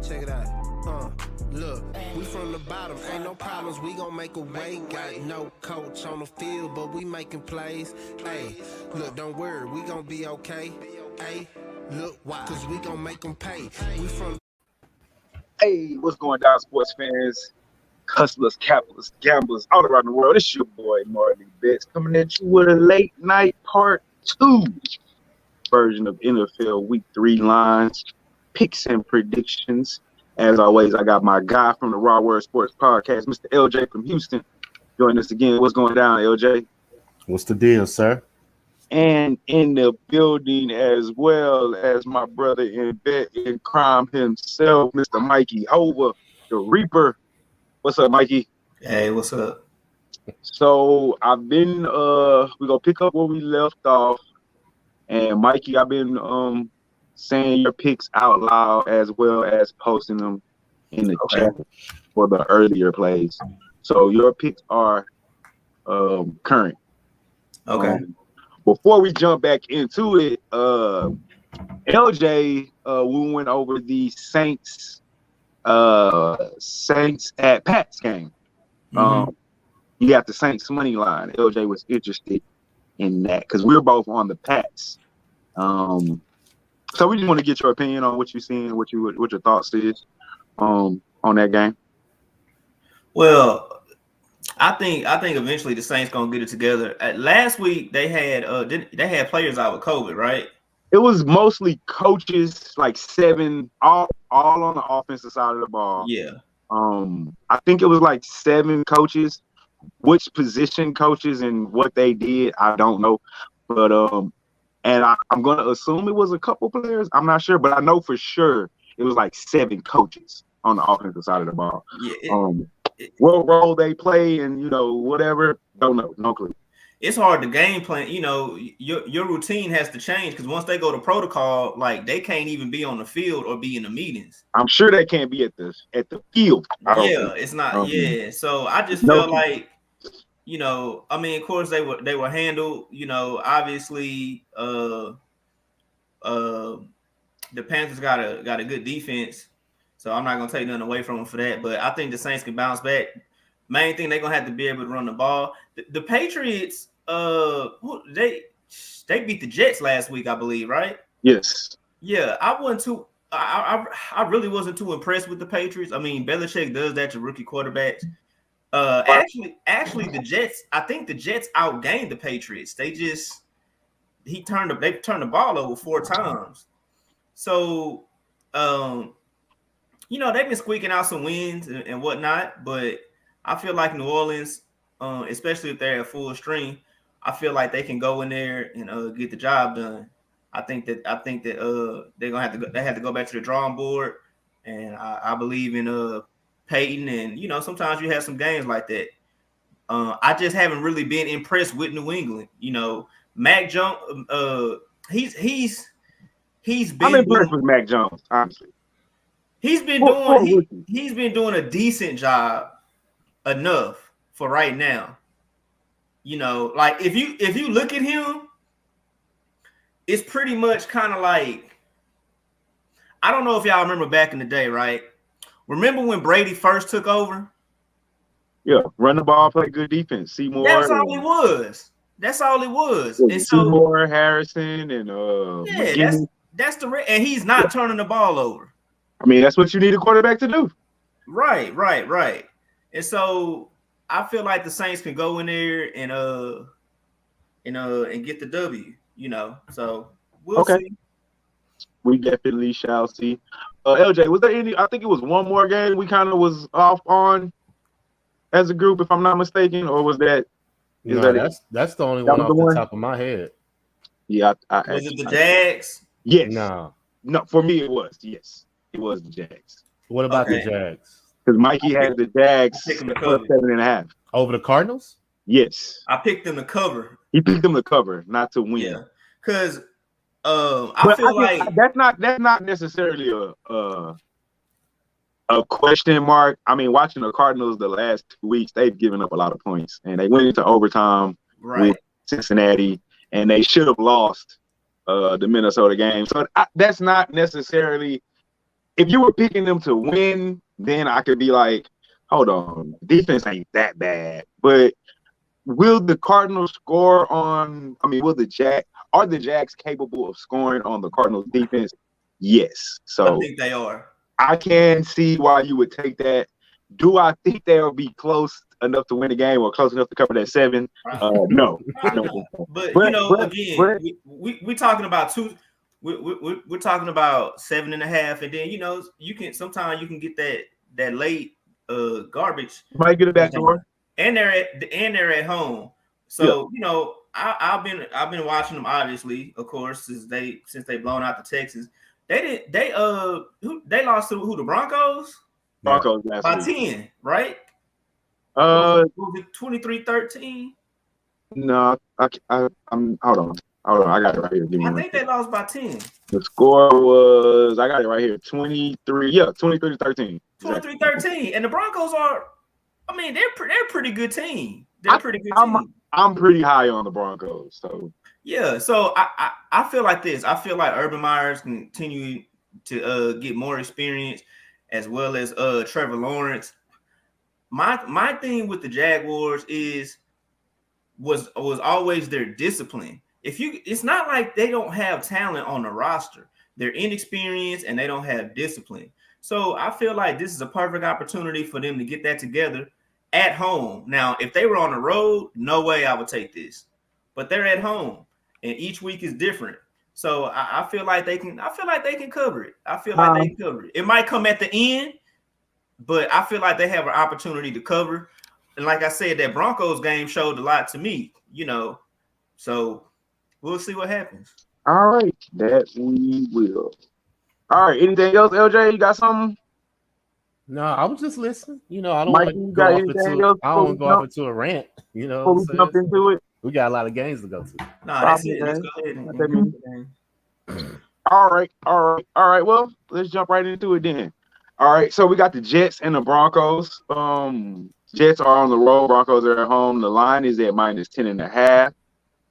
Check it out. Look, we from the bottom, ain't no problems, we gon' make a way. Got no coach on the field, but we making plays. Hey, look, don't worry, we gon' be okay. Hey, look, why? Cause we gon' make them pay. We from. Hey, what's going down, sports fans, hustlers, capitalists, gamblers all around the world? It's your boy Marley coming at you with a late night part 2 version of NFL Week 3 lines, picks, and predictions. As always, I got my guy from the Raw Word Sports Podcast, Mr. LJ from Houston, joining us again. What's going down, LJ? What's the deal, sir? And in the building, as well as my brother in bet in crime himself, Mr. Mikey Hova, the Reaper. What's up, Mikey? Hey, what's up? So I've been we're gonna pick up where we left off. And Mikey, I've been saying your picks out loud as well as posting them in the chat for the earlier plays. So your picks are current. Okay. Before we jump back into it, LJ, we went over the Saints at Pats game. You got the Saints money line. LJ was interested in that because we're both on the Pats. So we just want to get your opinion on what you're seeing, what your thoughts is on that game. Well, I think eventually the Saints gonna get it together. Last week they had players out with COVID, right? It was mostly coaches, like 7, all on the offensive side of the ball. Yeah. I think it was like 7 coaches. Which position coaches and what they did, I don't know. But and I'm gonna assume it was a couple players. I'm not sure, but I know for sure it was like 7 coaches on the offensive side of the ball. Yeah. What role they play and whatever, don't know, no clue. It's hard to game plan. Your routine has to change because once they go to protocol, like they can't even be on the field or be in the meetings. I'm sure they can't be at the field. It's not. So I just feel like, I mean, of course they were handled. Obviously, the Panthers got a good defense, so I'm not gonna take nothing away from them for that. But I think the Saints can bounce back. Main thing, they're gonna have to be able to run the ball. The Patriots, they beat the Jets last week, I believe, right? Yes. Yeah, I really wasn't too impressed with the Patriots. I mean, Belichick does that to rookie quarterbacks. Actually, the Jets. I think the Jets outgained the Patriots. They turned the ball over 4 times. So, they've been squeaking out some wins and whatnot, but I feel like New Orleans, especially if they're at full stream, I feel like they can go in there and get the job done. I think that they're gonna have to go back to the drawing board, and I believe in Peyton, and sometimes you have some games like that. I just haven't really been impressed with New England. Mac Jones, he's been. I'm impressed with Mac Jones, honestly. He's been doing a decent job, enough for right now. Like if you look at him, it's pretty much kind of like, I don't know if y'all remember back in the day, right? Remember when Brady first took over? Yeah, run the ball, play good defense. Seymour. That's all he was. And so Seymour, Harrison, and that's and he's not turning the ball over. I mean, that's what you need a quarterback to do. Right. And so I feel like the Saints can go in there and get the W. So we'll see. We definitely shall see. LJ, was there any? I think it was one more game we kind of was off on as a group, if I'm not mistaken, or was that? That's the only one off the top of my head. Yeah, was it the Jags? Yes. No. For me it was. Yes, it was the Jags. What about the Jags? Because Mikey had the Jags plus 7.5 over the Cardinals. Yes, I picked them to cover. He picked them to cover, not to win. Yeah, because I feel like that's not necessarily a question mark. I mean, watching the Cardinals the last 2 weeks, they've given up a lot of points, and they went into overtime with Cincinnati, and they should have lost the Minnesota game. So that's not necessarily if you were picking them to win, then I could be like, hold on, defense ain't that bad. But will the Cardinals score on? I mean, are the Jags capable of scoring on the Cardinals defense? Yes. So I think they are. I can see why you would take that. Do I think they'll be close enough to win the game or close enough to cover that 7? No. But again, we're talking about two. We're talking about 7.5, and then you can sometimes you can get that late garbage. You might get it back door. And they're at home. So I've been watching them, obviously, of course, since they blown out the Texans. They lost to who, the Broncos? Broncos by 10, right? Was it 23-13? No, I'm hold on. I got it right here. I think they lost by 10. The score was, I got it right here, 23. Yeah, 23-13. 23-13. And the Broncos are, I mean, they're a pretty good team. They're a pretty good team. I'm pretty high on the Broncos. So yeah, so I feel like this. I feel like Urban Meyer's continue to get more experience, as well as Trevor Lawrence. My thing with the Jaguars was always their discipline. It's not like they don't have talent on the roster. They're inexperienced and they don't have discipline. So I feel like this is a perfect opportunity for them to get that together at home. Now, if they were on the road, no way I would take this. But they're at home, and each week is different. So I feel like they can. I feel like they can cover it. They can cover it. It might come at the end, but I feel like they have an opportunity to cover. And like I said, that Broncos game showed a lot to me. So we'll see what happens. All right, that we will. All right, anything else, LJ? You got something? No, I was just listening. I don't Mike, want to go off into a rant. Before we jump into it, we got a lot of games to go to. Nah, that's it. Let's go ahead. All right. Well, let's jump right into it then. All right, so we got the Jets and the Broncos. Jets are on the road. Broncos are at home. The line is at -10.5.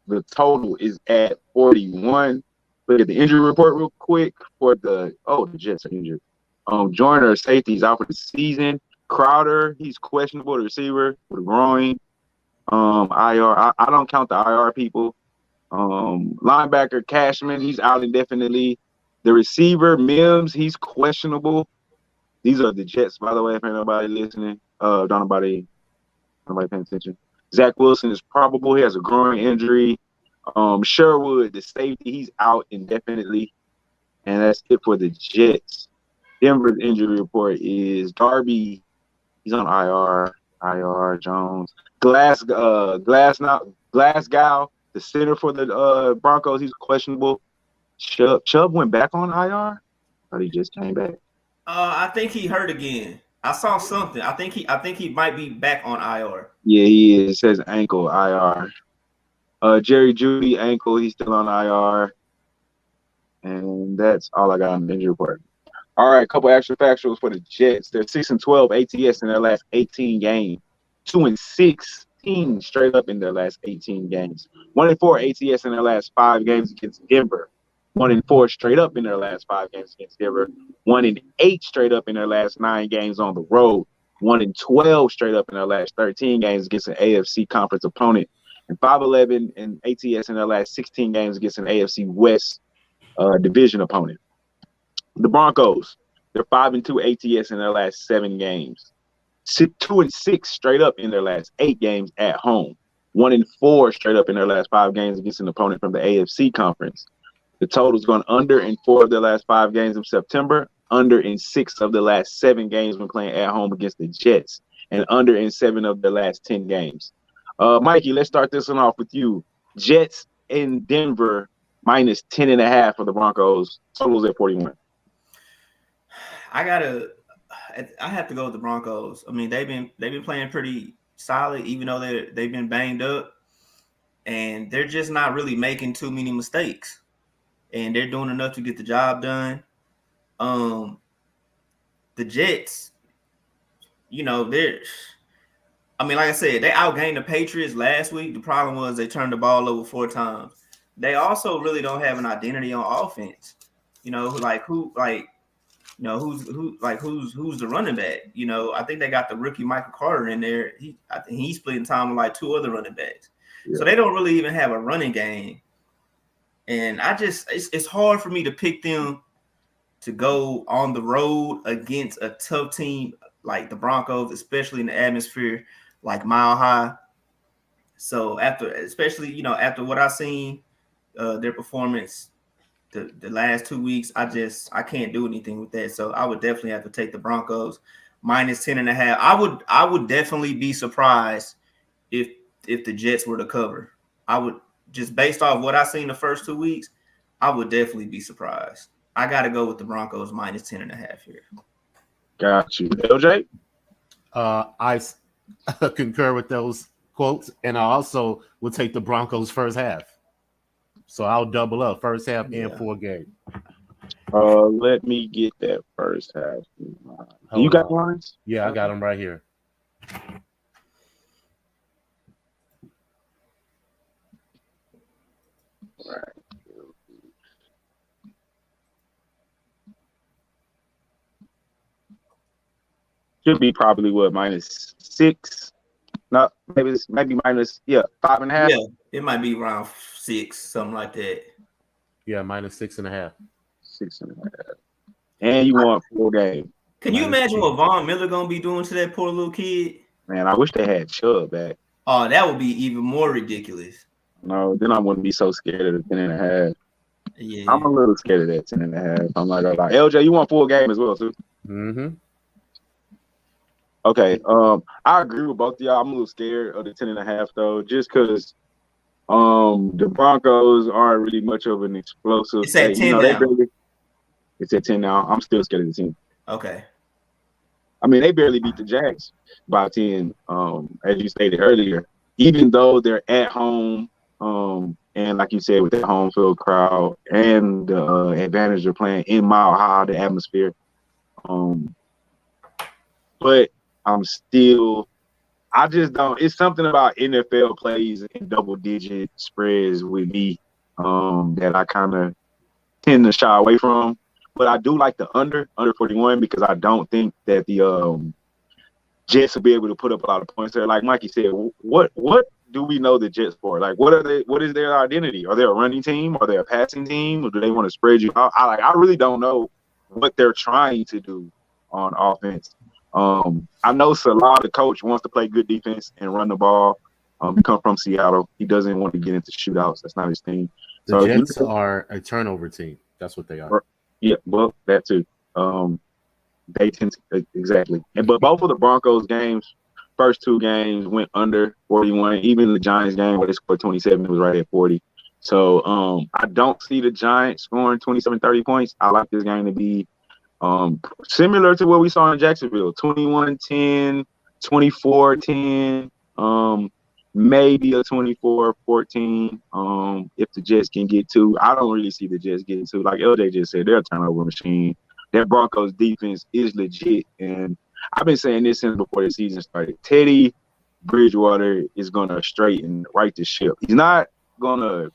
The total is at 41. Look at the injury report real quick for the Jets are injured. Joyner, safety, is out for the season. Crowder, he's questionable, the receiver with a groin. IR, I don't count the IR people. Linebacker Cashman, he's out indefinitely. The receiver Mims, he's questionable. These are the Jets, by the way, if ain't nobody listening. Nobody paying attention. Zach Wilson is probable. He has a groin injury. Sherwood, the safety, he's out indefinitely. And that's it for the Jets. Denver's injury report is Darby, he's on IR, Jones. Glasgow, the center for the Broncos, he's questionable. Chubb went back on IR? Or he just came back? I think he hurt again. I saw something. I think he might be back on IR. Yeah, he is. It says ankle IR. Jerry Jeudy, ankle, he's still on IR. And that's all I got on the injury report. All right, a couple extra factuals for the Jets. They're 6-12 ATS in their last 18 games. 2-16 straight up in their last 18 games. 1-4 ATS in their last 5 games against Denver. 1-4 straight up in their last 5 games against Denver. 1-8 straight up in their last 9 games on the road. 1-12 straight up in their last 13 games against an AFC conference opponent. And 5-11 in ATS in their last 16 games against an AFC West division opponent. The Broncos, they're 5-2 ATS in their last 7 games. 2-6 straight up in their last 8 games at home. 1-4 straight up in their last 5 games against an opponent from the AFC conference. The total's gone under in 4 of their last 5 games in September, under in 6 of the last 7 games when playing at home against the Jets, and under in 7 of the last 10 games. Mikey, let's start this one off with you. Jets in Denver -10.5 for the Broncos. Totals at 41. I have to go with the Broncos. I mean, they've been playing pretty solid, even though they've been banged up, and they're just not really making too many mistakes, and they're doing enough to get the job done. The Jets, like I said, they outgained the Patriots last week. The problem was they turned the ball over 4 times. They also really don't have an identity on offense. You know, who's the running back? You know, I think they got the rookie Michael Carter in there. I think he's splitting time with like 2 other running backs. Yeah. So they don't really even have a running game. And it's hard for me to pick them to go on the road against a tough team like the Broncos, especially in the atmosphere like Mile High. So especially after what I've seen, their performance the last 2 weeks, I can't do anything with that. So I would definitely have to take the Broncos minus 10.5. I would definitely be surprised if the Jets were to cover. I would, just based off what I've seen the first 2 weeks, I would definitely be surprised. I got to go with the Broncos minus 10.5 here. Got you. LJ? I concur with those quotes, and I also will take the Broncos first half. So I'll double up first half and 4 game. Let me get that first half. You got lines? Yeah, I got them right here. Right. Should be probably -6. No, maybe minus 5.5. Yeah, it might be around 6, something like that. Yeah, -6.5. 6.5. And you want 4 games. Can you imagine what Von Miller gonna be doing to that poor little kid? Man, I wish they had Chubb back. Oh, that would be even more ridiculous. No, then I wouldn't be so scared of the 10.5. Yeah, I'm a little scared of that 10.5. I'm not gonna lie. LJ, you want 4 game as well, too? Mm-hmm. Okay. I agree with both of y'all. I'm a little scared of the 10.5 though, just because the Broncos aren't really much of an explosive. It's at 10 now. It's at 10 now. I'm still scared of the team. Okay. I mean, they barely beat the Jags by 10, as you stated earlier, even though they're at home, and like you said, with the home field crowd and the advantage of playing in Mile High, the atmosphere. But I just don't. It's something about NFL plays in double-digit spreads with me that I kind of tend to shy away from. But I do like the under 41 because I don't think that the Jets will be able to put up a lot of points there. Like Mikey said, what do we know the Jets for? Like, what are they? What is their identity? Are they a running team? Are they a passing team? Or do they want to spread you out? I really don't know what they're trying to do on offense. I know Salah, the coach, wants to play good defense and run the ball. He comes from Seattle. He doesn't want to get into shootouts. That's not his team. The Jets are a turnover team. That's what they are. Yeah, well, that too. They tend to, exactly. But both of the Broncos games, first 2 games went under 41. Even the Giants game where they scored 27, it was right at 40. So I don't see the Giants scoring 27, 30 points. I like this game to be similar to what we saw in Jacksonville, 21-10, 24-10, maybe a 24-14 if the Jets can get 2. I don't really see the Jets getting 2. Like LJ just said, they're a turnover machine. That Broncos defense is legit, and I've been saying this since before the season started. Teddy Bridgewater is going to straighten right the ship. He's not going to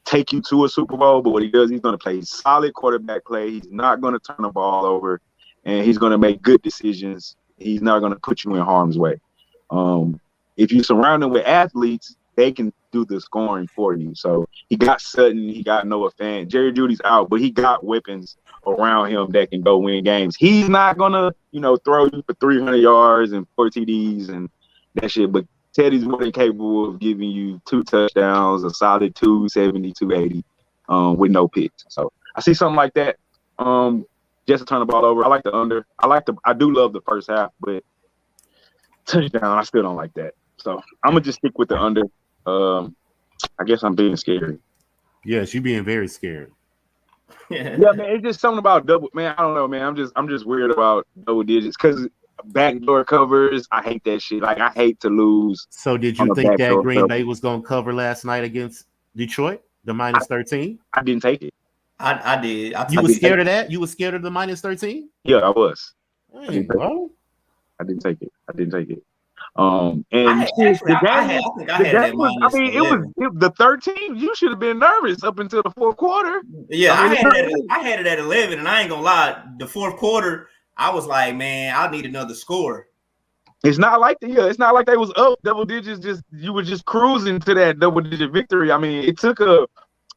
take you to a Super Bowl, but what he does, he's going to play solid quarterback play. He's not going to turn the ball over, and he's going to make good decisions. He's not going to put you in harm's way. If you surround him with athletes, they can do the scoring for you. So he got Sutton, he got Noah Fant. Jerry Jeudy's out, but he got weapons around him that can go win games. He's not going to, throw you for 300 yards and 4 TDs and that shit, but Teddy's more than capable of giving you 2 touchdowns, a solid 270, 280 with no picks. So I see something like that. Just to turn the ball over. I like the under. I do love the first half, but touchdown, I still don't like that. So I'm going to just stick with the under. I guess I'm being scary. Yes, you're being very scared. Yeah, man, it's just something about double. Man, I don't know, man. I'm just weird about double digits because backdoor covers. I hate that shit. Like, I hate to lose. So did you think that Green Bay was going to cover last night against Detroit, the -13? I didn't take it. I did. You were scared of that? You were scared of the -13? Yeah, I was. Hey, bro. I didn't take it. And shit, the game I was, think I the had it game at was. I minus mean, 11. the 13. You should have been nervous up until the fourth quarter. Yeah, I mean, I had it at 11, and I ain't gonna lie. The fourth quarter, I was like, man, I need another score. it's not like it's not like they was up double digits. Just you were just cruising to that double digit victory. I mean, it took a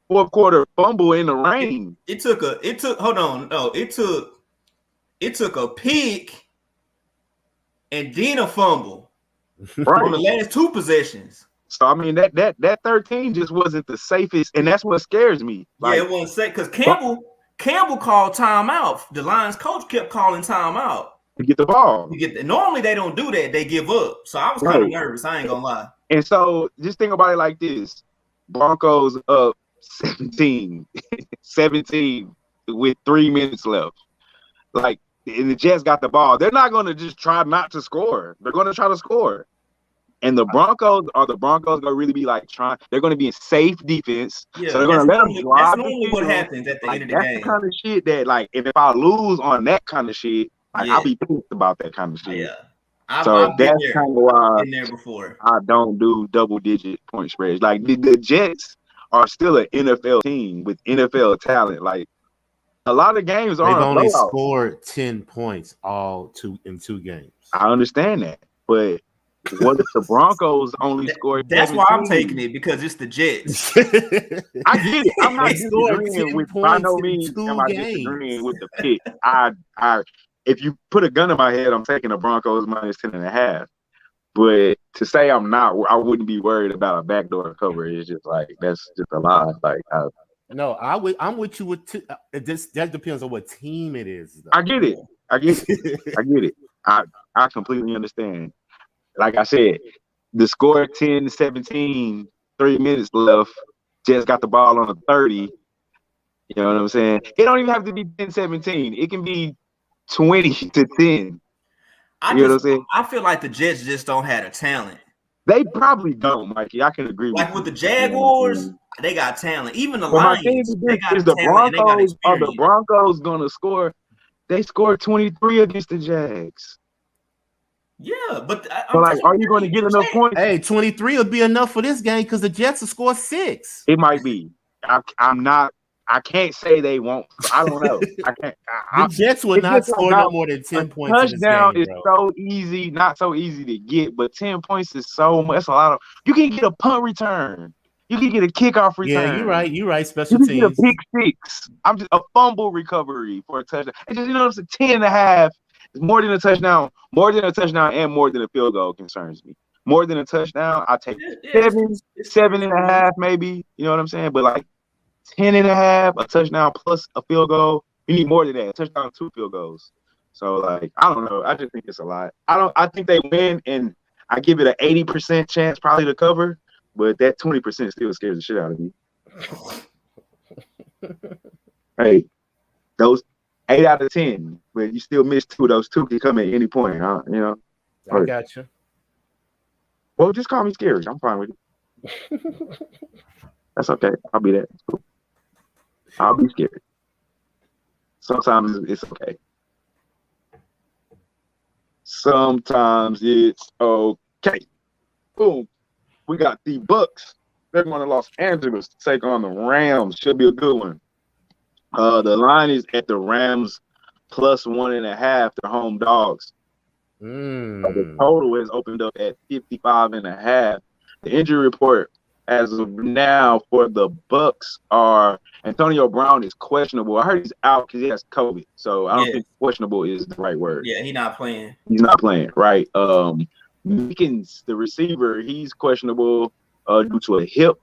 fourth quarter fumble in the rain. It took hold on, no, it took a pick and then a fumble on the last two possessions. So I mean that 13 just wasn't the safest, and that's what scares me. Like, it wasn't safe because Campbell called timeout. The Lions coach kept calling timeout to get the ball. Normally they don't do that; they give up. So I was kind of nervous. I ain't gonna lie. And so just think about it like this: Broncos up 17 with 3 minutes left. Like, and the Jets got the ball. They're not going to just try not to score. They're going to try to score. And the Broncos going to really be like trying. They're going to be in safe defense. Yeah, so they're going to let them drive. That's normally what happens at the end of the game. That's the kind of shit that, like, if I lose on that kind of shit, like, I'll be pissed about that kind of shit. Yeah. I've that's kind of why there before. I don't do double-digit point spreads. Like, the Jets are still an NFL team with NFL talent. Like, a lot of games are. They've only scored 10 points in two games. I understand that, but what if the Broncos only scored? That's 17? Why I'm taking it, because it's the Jets. I get it. I'm not disagreeing with, by no means am I disagreeing with the pick. I if you put a gun in my head, I'm taking the Broncos minus 10.5. But to say I'm not, I wouldn't be worried about a backdoor cover. It's just like, that's just a lie. Like, no, I'm with you with that depends on what team it is, though. I get it. I get it. I completely understand. Like I said, the score 10-17, 3 minutes left. Just got the ball on the 30. You know what I'm saying? It don't even have to be 10-17. It can be 20-10. I feel like the Jets just don't have the talent. They probably don't, Mikey. I can agree with you. Like with the Jaguars, they got talent. Even the Lions, they got talent. Are the Broncos going to score? They scored 23 against the Jags. Yeah, but are you going to get enough points? Hey, 23 will be enough for this game because the Jets will score 6. It might be. I'm not. I can't say they won't. I don't know. I can't. The Jets will not score no more than 10 points. Touchdown is so easy, not so easy to get, but 10 points is so much. That's a lot of. You can get a punt return. You can get a kickoff return. Yeah, you're right. You're right. Special teams. You can get a pick six. I'm just a fumble recovery for a touchdown. It's just, it's a 10.5. It's more than a touchdown. More than a touchdown and more than a field goal concerns me. More than a touchdown, I take 7.5 maybe. You know what I'm saying? But like 10.5, a touchdown plus a field goal. You need more than that. A touchdown, 2 field goals. So like, I don't know. I just think it's a lot. I think they win, and I give it an 80% chance probably to cover, but that 20% still scares the shit out of me. Hey, those 8 out of 10, but you still miss 2. Those 2 can come at any point, huh? You know. I got you. Well, just call me scary. I'm fine with it. That's okay. I'll be that. Cool. I'll be scared. Sometimes it's okay. Sometimes it's okay. Boom. We got the Bucks. They're going to Los Angeles to take on the Rams. Should be a good one. The line is at the Rams plus 1.5. They're home dogs. The total has opened up at 55.5. The injury report as of now for the Bucks are Antonio Brown is questionable. I heard he's out because he has COVID, so I don't think questionable is the right word. Yeah, he's not playing. He's not playing, right? Mickens, the receiver, he's questionable due to a hip,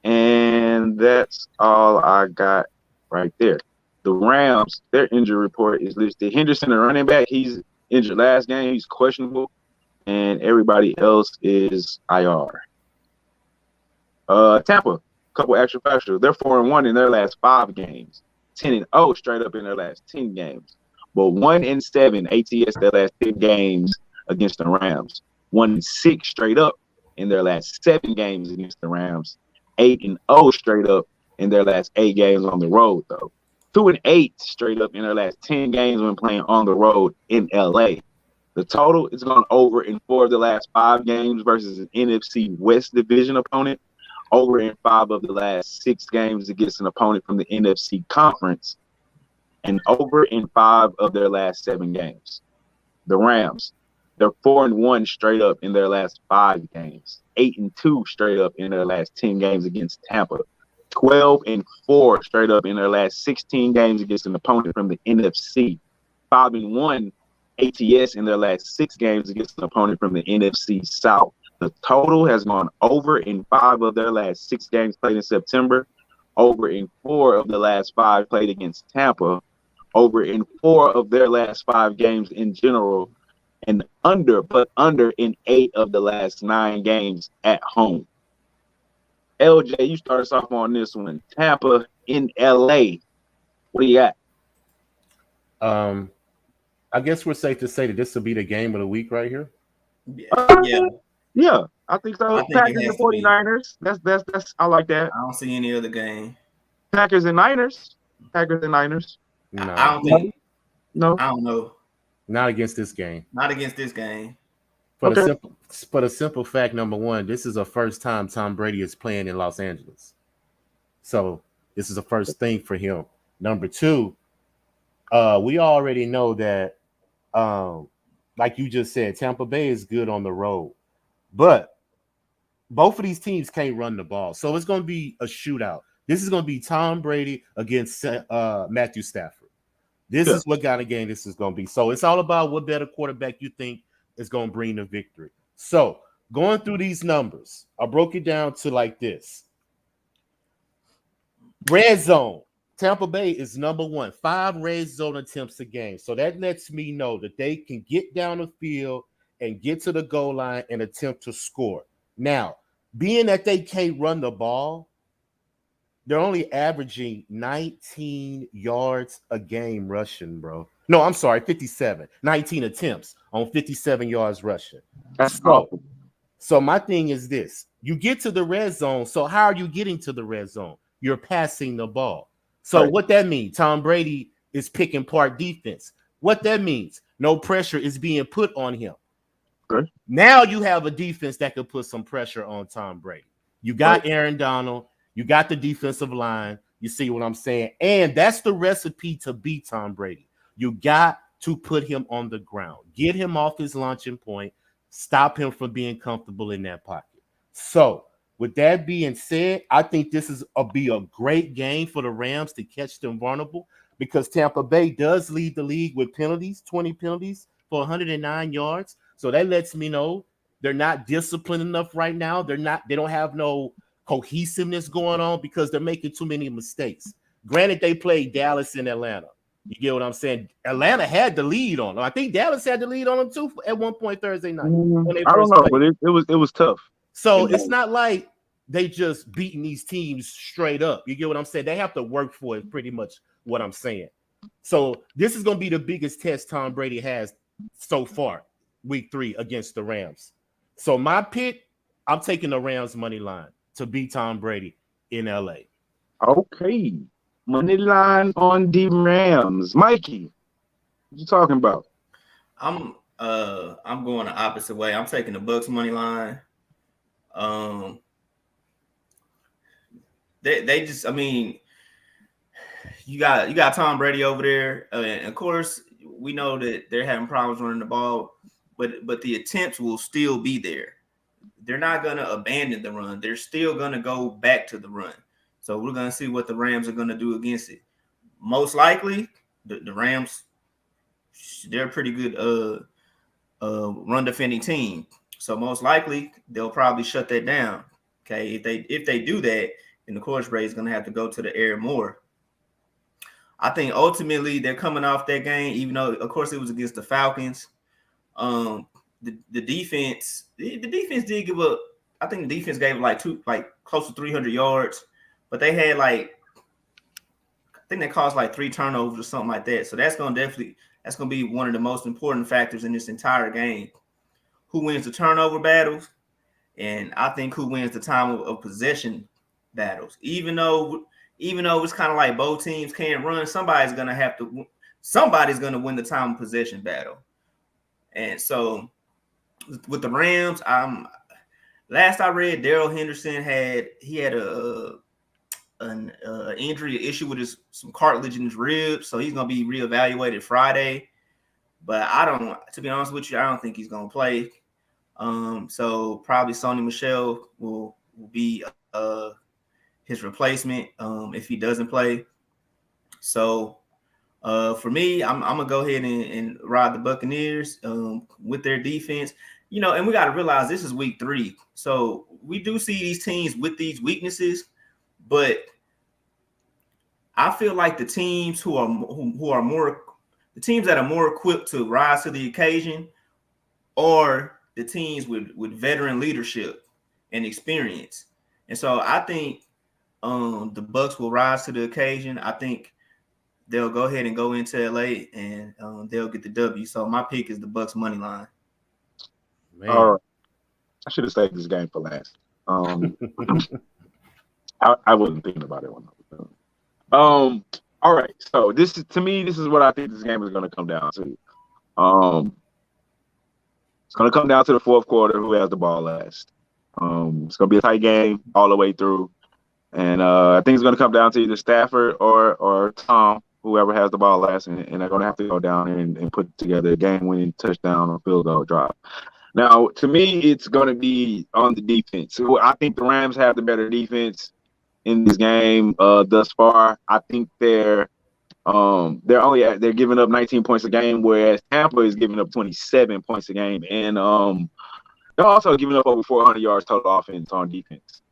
and that's all I got right there. The Rams, their injury report is listed. Henderson, the running back, he's injured last game. He's questionable, and everybody else is IR. Tampa, a couple extra factors. They're 4-1 in their last 5 games, 10-0 straight up in their last 10 games. But 1-7 ATS their last 10 games against the Rams. 1-6 straight up in their last 7 games against the Rams. 8-0 straight up in their last 8 games on the road, though. 2-8 straight up in their last 10 games when playing on the road in LA. The total is gone over in 4 of the last 5 games versus an NFC West division opponent, over in 5 of the last 6 games against an opponent from the NFC Conference, and over in 5 of their last 7 games. The Rams, they're 4-1 straight up in their last 5 games, 8-2 straight up in their last 10 games against Tampa, 12-4 straight up in their last 16 games against an opponent from the NFC, 5-1 ATS in their last 6 games against an opponent from the NFC South. The total has gone over in 5 of their last 6 games played in September, over in 4 of the last 5 played against Tampa, over in 4 of their last 5 games in general, and under in 8 of the last 9 games at home. LJ, you start us off on this one. Tampa in LA. What do you got? I guess we're safe to say that this will be the game of the week right here. Yeah, I think so. I think Packers and 49ers. That's I like that. I don't see any other game. Packers and Niners. No. I don't think. No. I don't know. Not against this game. Not against this game. For the simple fact, number one, this is the first time Tom Brady is playing in Los Angeles. So this is the first thing for him. Number two, we already know that, like you just said, Tampa Bay is good on the road. But both of these teams can't run the ball. So it's going to be a shootout. This is going to be Tom Brady against Matthew Stafford. This is what kind of game this is going to be. So it's all about what better quarterback you think is going to bring the victory. So going through these numbers, I broke it down to like this. Red zone. Tampa Bay is number 1, 5 red zone attempts a game. So that lets me know that they can get down the field and get to the goal line and attempt to score. Now, being that they can't run the ball, they're only averaging 19 yards a game rushing, bro. No, I'm sorry, 57. 19 attempts on 57 yards rushing. That's awful. So my thing is this. You get to the red zone, so how are you getting to the red zone? You're passing the ball. So what that means, Tom Brady is picking apart defense. What that means, no pressure is being put on him. Okay. Now you have a defense that could put some pressure on Tom Brady. You got Aaron Donald. You got the defensive line. You see what I'm saying? And that's the recipe to beat Tom Brady. You got to put him on the ground. Get him off his launching point. Stop him from being comfortable in that pocket. So with that being said, I think this is be a great game for the Rams to catch them vulnerable because Tampa Bay does lead the league with penalties, 20 penalties for 109 yards. So that lets me know they're not disciplined enough right now. They don't have no cohesiveness going on because they're making too many mistakes. Granted, they played Dallas and Atlanta. You get what I'm saying? Atlanta had the lead on them. I think Dallas had the lead on them too at one point Thursday night. I don't know, but it was tough. So it's not like they just beating these teams straight up. You get what I'm saying? They have to work for it, pretty much what I'm saying. So this is going to be the biggest test Tom Brady has so far, week 3 against the Rams. So my pick, I'm taking the Rams money line to beat Tom Brady in LA. Okay. Money line on the Rams. Mikey, what you talking about? I'm going the opposite way. I'm taking the Bucks money line. They just, I mean, you got Tom Brady over there, and of course we know that they're having problems running the ball, but the attempts will still be there. They're not gonna abandon the run. They're still gonna go back to the run. So we're gonna see what the Rams are gonna do against it. Most likely, the Rams, they're a pretty good run defending team. So most likely they'll probably shut that down. Okay, if they do that, then of course Brady's gonna have to go to the air more. I think ultimately they're coming off that game, even though of course it was against the Falcons. The defense did give up. I think the defense gave close to 300 yards, but they had I think they caused 3 turnovers or something like that. So that's gonna be one of the most important factors in this entire game. Who wins the turnover battles, and I think who wins the time of possession battles. Even though it's kind of like both teams can't run, somebody's gonna win the time of possession battle. And so with the Rams, last I read, Darrell Henderson had an injury issue with some cartilage in his ribs, so he's gonna be reevaluated Friday. But to be honest with you, I don't think he's gonna play. So probably Sony Michel will be his replacement if he doesn't play. So for me, I'm gonna go ahead and ride the Buccaneers with their defense. And we got to realize this is week 3, so we do see these teams with these weaknesses, but I feel like the teams who are more the teams that are more equipped to rise to the occasion are the teams with veteran leadership and experience. And so I think the Bucs will rise to the occasion. I think they'll go ahead and go into LA and they'll get the W. So my pick is the Bucs money line. Man. I should have saved this game for last. I wasn't thinking about it when I was done. All right. So this is what I think this game is going to come down to. It's going to come down to the fourth quarter, who has the ball last. It's going to be a tight game all the way through. And I think it's going to come down to either Stafford or Tom, whoever has the ball last, and they're going to have to go down and put together a game-winning touchdown or field goal drive. Now, to me, it's going to be on the defense. So I think the Rams have the better defense in this game thus far. I think they're giving up 19 points a game, whereas Tampa is giving up 27 points a game, and they're also giving up over 400 yards total offense on defense.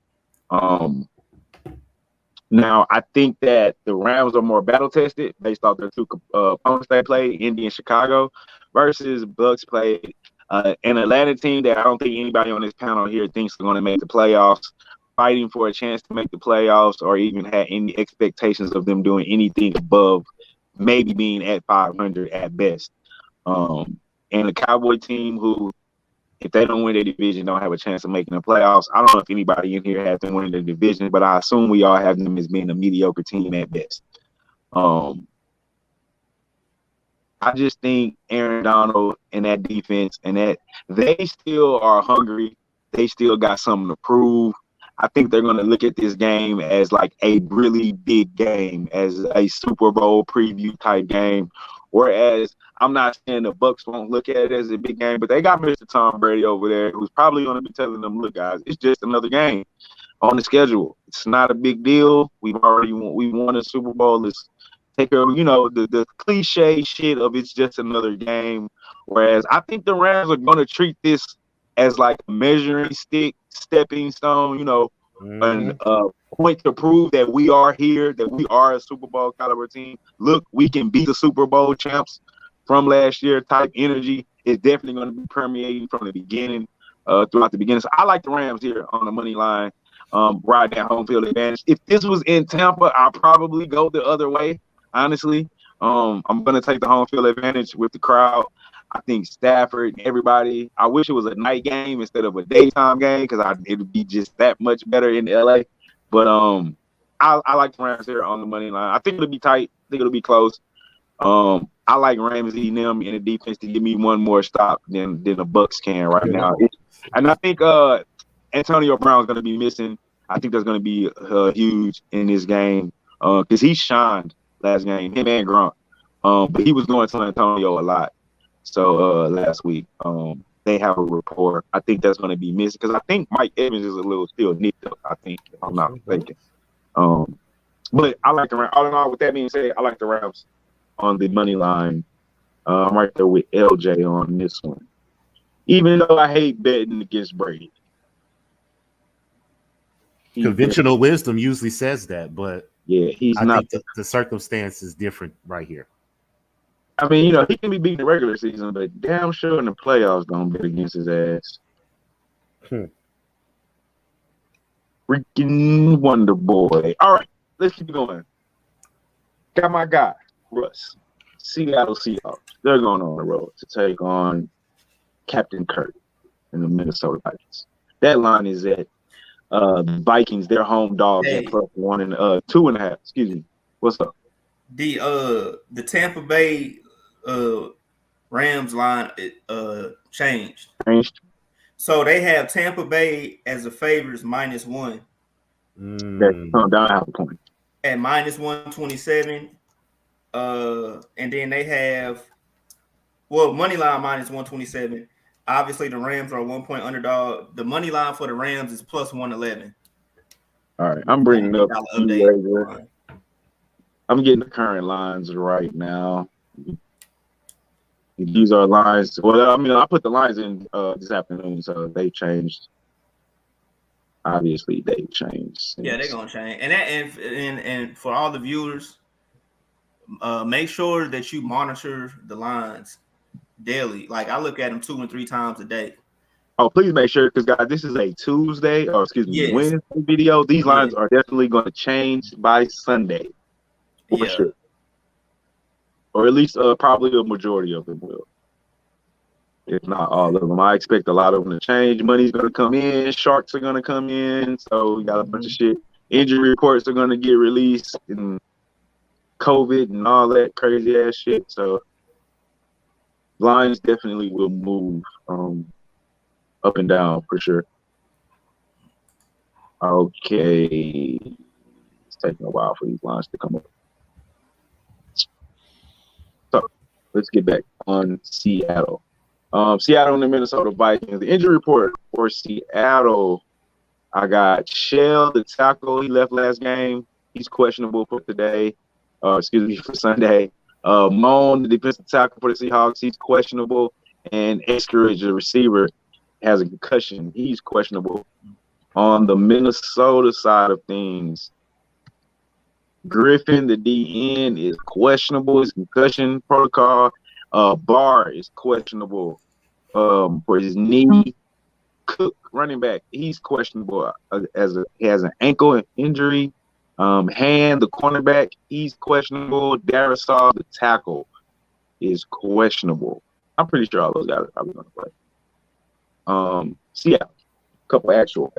Now, I think that the Rams are more battle-tested based off their two opponents they played, Indy and Chicago, versus Bucs played an Atlanta team that I don't think anybody on this panel here thinks are going to make the playoffs, fighting for a chance to make the playoffs, or even had any expectations of them doing anything above maybe being at 500 at best. And a Cowboy team who, if they don't win their division, don't have a chance of making the playoffs. I don't know if anybody in here has them winning the division, but I assume we all have them as being a mediocre team at best. I just think Aaron Donald and that defense and that they still are hungry. They still got something to prove. I think they're going to look at this game as like a really big game, as a Super Bowl preview type game. Whereas I'm not saying the Bucs won't look at it as a big game, but they got Mr. Tom Brady over there who's probably going to be telling them, look, guys, it's just another game on the schedule. It's not a big deal. We won a Super Bowl. Let's take care of, the cliche shit of it's just another game. Whereas I think the Rams are going to treat this as like a measuring stick, stepping stone, and point to prove that we are here, that we are a Super Bowl caliber team. Look, we can beat the Super Bowl champs from last year type energy is definitely going to be permeating from the beginning, throughout the beginning. So I like the Rams here on the money line, ride that home field advantage. If this was in Tampa, I'll probably go the other way, honestly. I'm going to take the home field advantage with the crowd. I think Stafford and everybody, I wish it was a night game instead of a daytime game because it would be just that much better in LA. But I like the Rams here on the money line. I think it'll be tight. I think it'll be close. I like Ramsey and them in the defense to give me one more stop than the Bucs can right now. And I think Antonio Brown is going to be missing. I think that's going to be huge in this game because he shined last game, him and Grunt. But he was going to Antonio a lot. So last week, they have a rapport. I think that's going to be missing because I think Mike Evans is a little still nicked up, I think, if I'm not mistaken. But I like the Rams. All in all, with that being said, I like the Rams on the money line. I'm right there with LJ on this one. Even though I hate betting against Brady. Conventional wisdom usually says that, but yeah, I think the circumstance is different right here. I mean, he can be beating the regular season, but damn sure in the playoffs don't bet against his ass. Freaking Wonder Boy. All right, let's keep going. Got my guy, Russ. Seattle Seahawks. They're going on the road to take on Captain Kirk and the Minnesota Vikings. That line is at the Vikings, their home dogs at +1 and 2.5. Excuse me. What's up? The Tampa Bay Rams line changed. Changed. So they have Tampa Bay as the favorites -1. That's come down half a point. At -127. And then they have money line -127. Obviously, the Rams are a 1-point underdog. The money line for the Rams is +111. All right, I'm bringing up. Update. I'm getting the current lines right now. These are lines. Well, I mean, I put the lines in this afternoon, so they changed. Obviously, they changed. Yeah, they're gonna change. And for all the viewers, make sure that you monitor the lines daily. Like I look at them 2 and 3 times a day. Oh, please make sure, because guys, this is a Tuesday, or excuse me, Yes. Wednesday video. These lines are definitely going to change by Sunday, for sure. Or at least probably a majority of them will. If not all of them. I expect a lot of them to change. Money's going to come in. Sharks are going to come in. So we got a bunch of shit. Injury reports are going to get released. And COVID and all that crazy ass shit. So lines definitely will move up and down for sure. Okay. It's taking a while for these lines to come up. So let's get back on Seattle. Seattle and the Minnesota Vikings. The injury report for Seattle, I got Shell, the tackle. He left last game. He's questionable for today. For Sunday. Moan, the defensive tackle for the Seahawks, he's questionable. And Eskridge, the receiver, has a concussion. He's questionable. On the Minnesota side of things, Griffin, the DN, is questionable. His concussion protocol. Barr is questionable for his knee. Cook, running back, he's questionable he has an ankle injury. Hand, the cornerback, he's questionable. Darisaw, the tackle, is questionable. I'm pretty sure all those guys are probably going to play. Seattle, a couple actuals.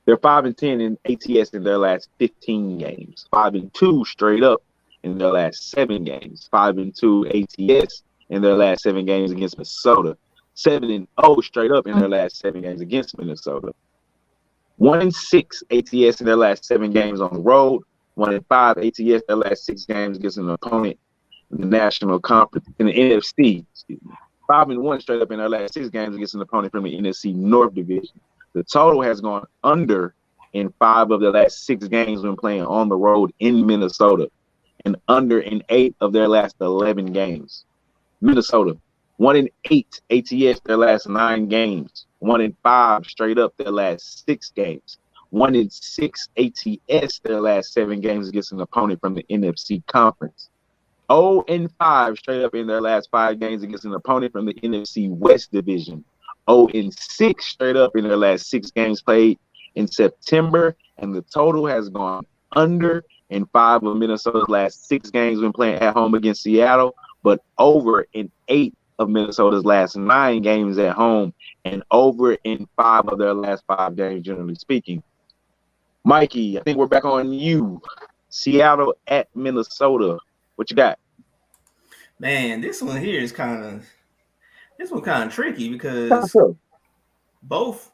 They're 5-10 in ATS in their last 15 games. 5-2 straight up in their last 7 games. 5-2 ATS in their last 7 games against Minnesota. 7-0 straight up in their last 7 games against Minnesota. 1-6 ATS in their last 7 games on the road. 1-5 ATS their last 6 games against an opponent in the National Conference in the NFC. 5-1 straight up in their last 6 games against an opponent from the NFC North Division. The total has gone under in 5 of their last 6 games when playing on the road in Minnesota, and under in 8 of their last 11 games. Minnesota, 1-8 ATS their last 9 games. 1-5 straight up their last 6 games. 1-6 ATS their last 7 games against an opponent from the NFC Conference. 0-5 straight up in their last 5 games against an opponent from the NFC West Division. 0-6 straight up in their last 6 games played in September, and the total has gone under in 5 of Minnesota's last 6 games when playing at home against Seattle, but over in 8 of Minnesota's last 9 games at home, and over in 5 of their last 5 games, generally speaking. Mikey, I think we're back on you. Seattle at Minnesota. What you got? Man, this one here is kind of tricky because both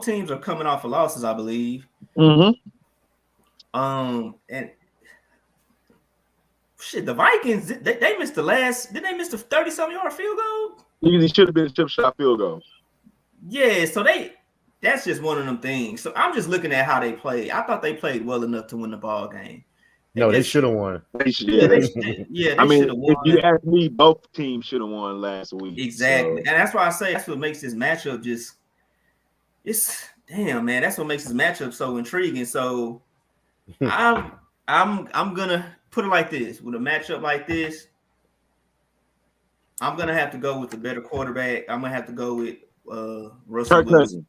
teams are coming off of losses, I believe. Mm-hmm. And shit, the Vikings, they missed the last. Did they miss the 30-something yard field goal? It should have been a chip shot field goal. Yeah, so that's just one of them things. So I'm just looking at how they played. I thought they played well enough to win the ball game. They should have won. They should have won. If you ask me, both teams should have won last week. Exactly. So. And that's why I say that's what makes this matchup that's what makes this matchup so intriguing. So I'm gonna put it like this. With a matchup like this, I'm gonna have to go with the better quarterback. I'm gonna have to go with Russell Wilson.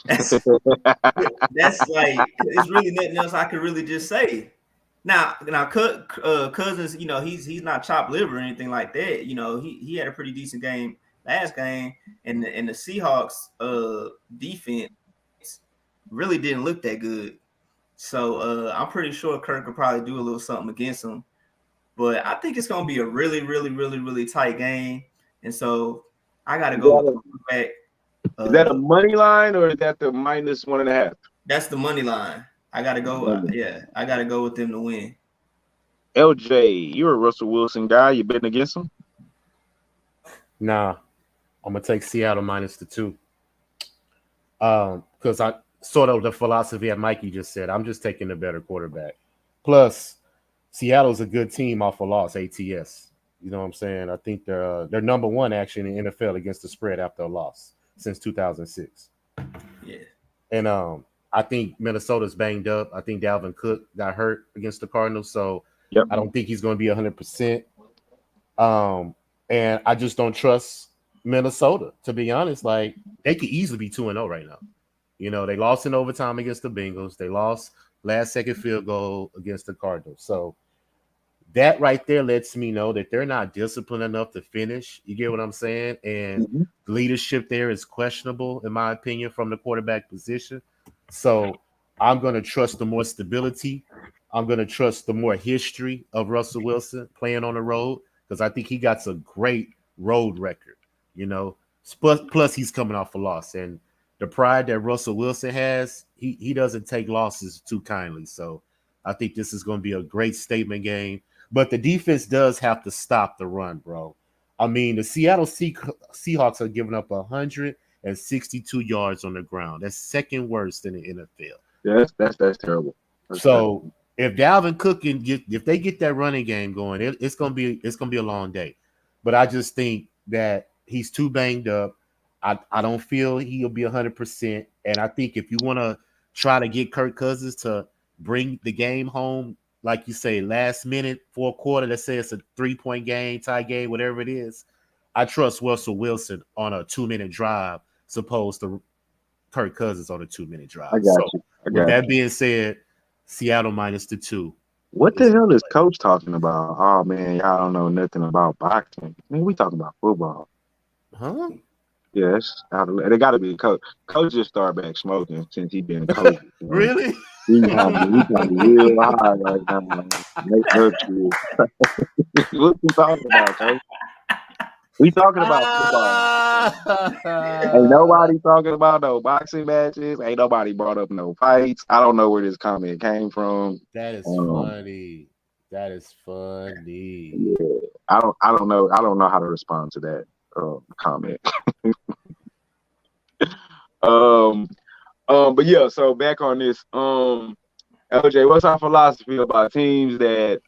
That's like, it's really nothing else I could really just say. Now, Cousins, he's not chopped liver or anything like that. He had a pretty decent game last game, and the Seahawks defense really didn't look that good. So I'm pretty sure Kirk could probably do a little something against him. But I think it's going to be a really, really, really, really tight game. And so I got to go with the quarterback. Is that a money line or is that the -1.5? That's the money line. I got to go. I got to go with them to win. LJ, you're a Russell Wilson guy. You betting against him? Nah, I'm gonna take Seattle -2. Because I sort of the philosophy that Mikey just said. I'm just taking the better quarterback. Plus, Seattle's a good team off a loss, ATS. You know what I'm saying? I think they're number one actually in the NFL against the spread after a loss since 2006. Yeah. And I think Minnesota's banged up. I think Dalvin Cook got hurt against the Cardinals, so I don't think he's going to be 100%. And I just don't trust Minnesota, to be honest. Like, they could easily be 2-0 right now. You know, they lost in overtime against the Bengals. They lost last-second field goal against the Cardinals. So that right there lets me know that they're not disciplined enough to finish. You get what I'm saying? And leadership there is questionable, in my opinion, from the quarterback position. So I'm going to trust the more stability. I'm going to trust the more history of Russell Wilson playing on the road, because I think he got a great road record, you know. Plus he's coming off a loss. And the pride that Russell Wilson has, he doesn't take losses too kindly. So I think this is going to be a great statement game. But the defense does have to stop the run, bro. I mean, the Seattle Seahawks are giving up 162 yards on the ground. That's second worst in the NFL. Yeah, that's terrible. That's terrible. If Dalvin Cook if they get that running game going, it's gonna be a long day. But I just think that he's too banged up. I don't feel he'll be 100%. And I think if you want to try to get Kirk Cousins to bring the game home, like you say, last minute, fourth quarter, let's say it's a 3-point game, tie game, whatever it is, I trust Russell Wilson on a 2-minute drive, opposed to Kirk Cousins on a 2-minute drive. With that being said, Seattle -2. What the hell is Coach talking about? Oh man, y'all don't know nothing about boxing. Man, we talking about football. Huh? Yes, they got to be Coach. Coach just started back smoking since he been coach. Really? He probably real high right now. What you talking about, Coach? We talking about football. Ain't nobody talking about no boxing matches. Ain't nobody brought up no fights. I don't know where this comment came from. That is funny. That is funny. Yeah, I don't know. I don't know how to respond to that comment. But yeah. So back on this. LJ, what's our philosophy about teams that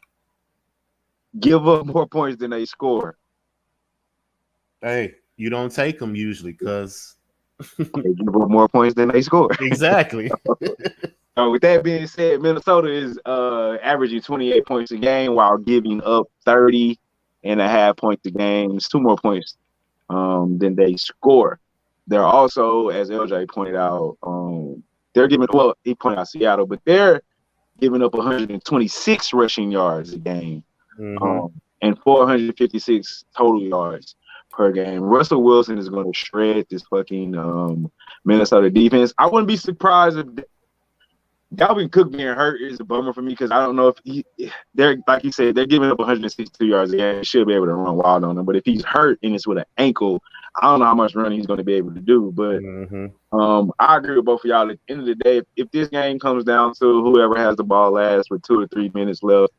give up more points than they score? Hey, you don't take them usually because they give up more points than they score. Exactly. So with that being said, Minnesota is averaging 28 points a game while giving up 30.5 points a game. It's 2 more points than they score. They're also, as LJ pointed out, they're giving, well, he pointed out Seattle, but they're giving up 126 rushing yards a game and 456 total yards per game. Russell Wilson is going to shred this fucking Minnesota defense. I wouldn't be surprised if Dalvin Cook being hurt is a bummer for me, because I don't know if they're, like you said, they're giving up 162 yards a game. They should be able to run wild on them. But if he's hurt and it's with an ankle, I don't know how much running he's going to be able to do. But I agree with both of y'all. At the end of the day, if this game comes down to whoever has the ball last with 2 or 3 minutes left,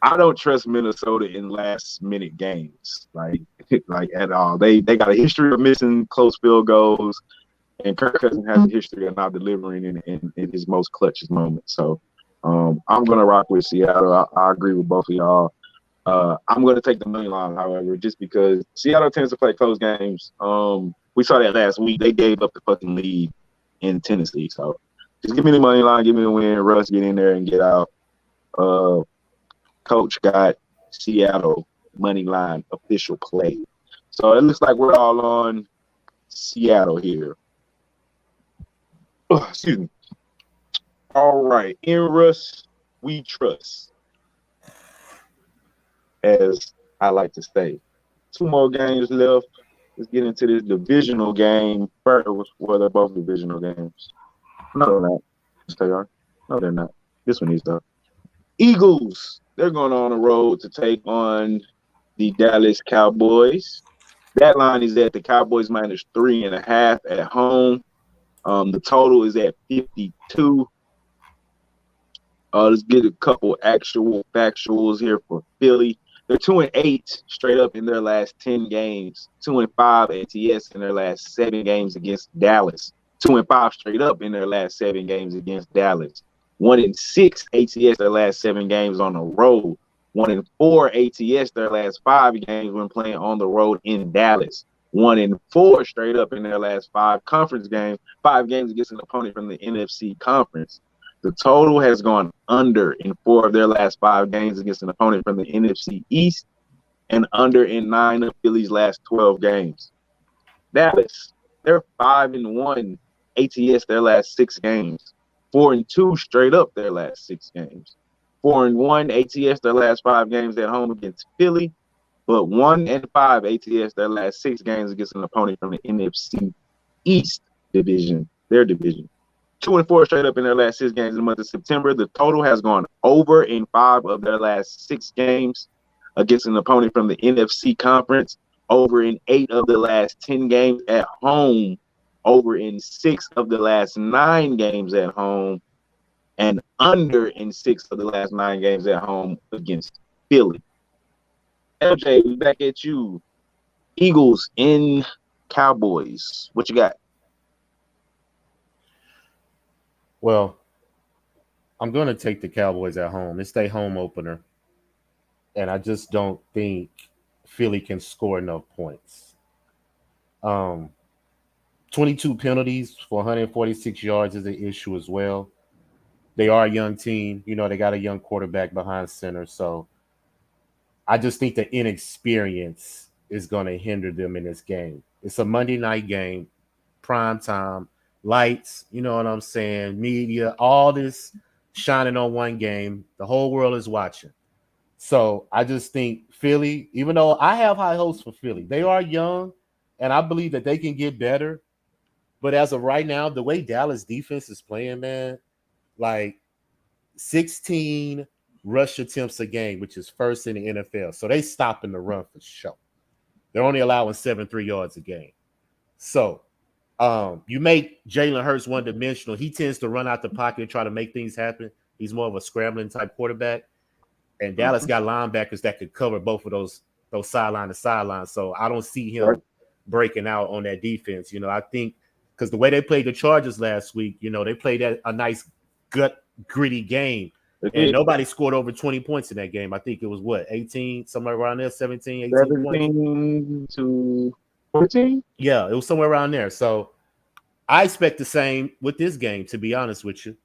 I don't trust Minnesota in last-minute games, like at all. They got a history of missing close field goals, and Kirk Cousins has a history of not delivering in his most clutchest moments. So I'm going to rock with Seattle. I agree with both of y'all. I'm going to take the money line, however, just because Seattle tends to play close games. We saw that last week. They gave up the fucking lead in Tennessee. So just give me the money line, give me the win. Russ, get in there and get out. Coach got Seattle money line official play. So it looks like we're all on Seattle here. Oh, excuse me. All right. In Russ, we trust. As I like to say. 2 more games left. Let's get into this divisional game first. Well, they're both divisional games. No, they're not. Yes, they are. No, they're not. This one is though. Eagles. They're going on the road to take on the Dallas Cowboys. That line is at the Cowboys -3.5 at home. The total is at 52. Let's get a couple actual factuals here for Philly. They're 2-8 straight up in their last 10 games. 2-5 ATS in their last 7 games against Dallas. 2-5 straight up in their last 7 games against Dallas. 1-6 ATS their last 7 games on the road. 1-4 ATS their last 5 games when playing on the road in Dallas. 1-4 straight up in their last 5 conference games, 5 games against an opponent from the NFC conference. The total has gone under in 4 of their last 5 games against an opponent from the NFC East and under in 9 of Philly's last 12 games. Dallas, they're 5-1 ATS their last 6 games. 4-2 straight up their last 6 games. 4-1 ATS their last 5 games at home against Philly, but 1-5 ATS their last 6 games against an opponent from the NFC East division, their division. 2-4 straight up in their last 6 games in the month of September. The total has gone over in 5 of their last 6 games against an opponent from the NFC conference, over in 8 of the last 10 games at home, over in 6 of the last 9 games at home, and under in 6 of the last 9 games at home against Philly. LJ, we back at you. Eagles in Cowboys. What you got? Well, I'm going to take the Cowboys at home. It's their home opener. And I just don't think Philly can score enough points. 22 penalties for 146 yards is an issue as well. They are a young team. You know, they got a young quarterback behind center. So I just think the inexperience is going to hinder them in this game. It's a Monday night game, prime time, lights, you know what I'm saying, media, all this shining on one game. The whole world is watching. So I just think Philly, even though I have high hopes for Philly, they are young, and I believe that they can get better. But as of right now, the way Dallas defense is playing, man, like 16 rush attempts a game, which is first in the NFL. So they stopping the run for sure. They're only allowing 7 yards a game. So you make Jalen Hurts one-dimensional. He tends to run out the pocket and try to make things happen. He's more of a scrambling type quarterback. And Dallas got linebackers that could cover both of those sideline to sideline. So I don't see him breaking out on that defense. You know, I think because the way they played the Chargers last week, you know, they played a nice gritty game. And nobody scored over 20 points in that game. I think it was 18, somewhere around there, 17 points. To 14? Yeah, it was somewhere around there. So I expect the same with this game, to be honest with you.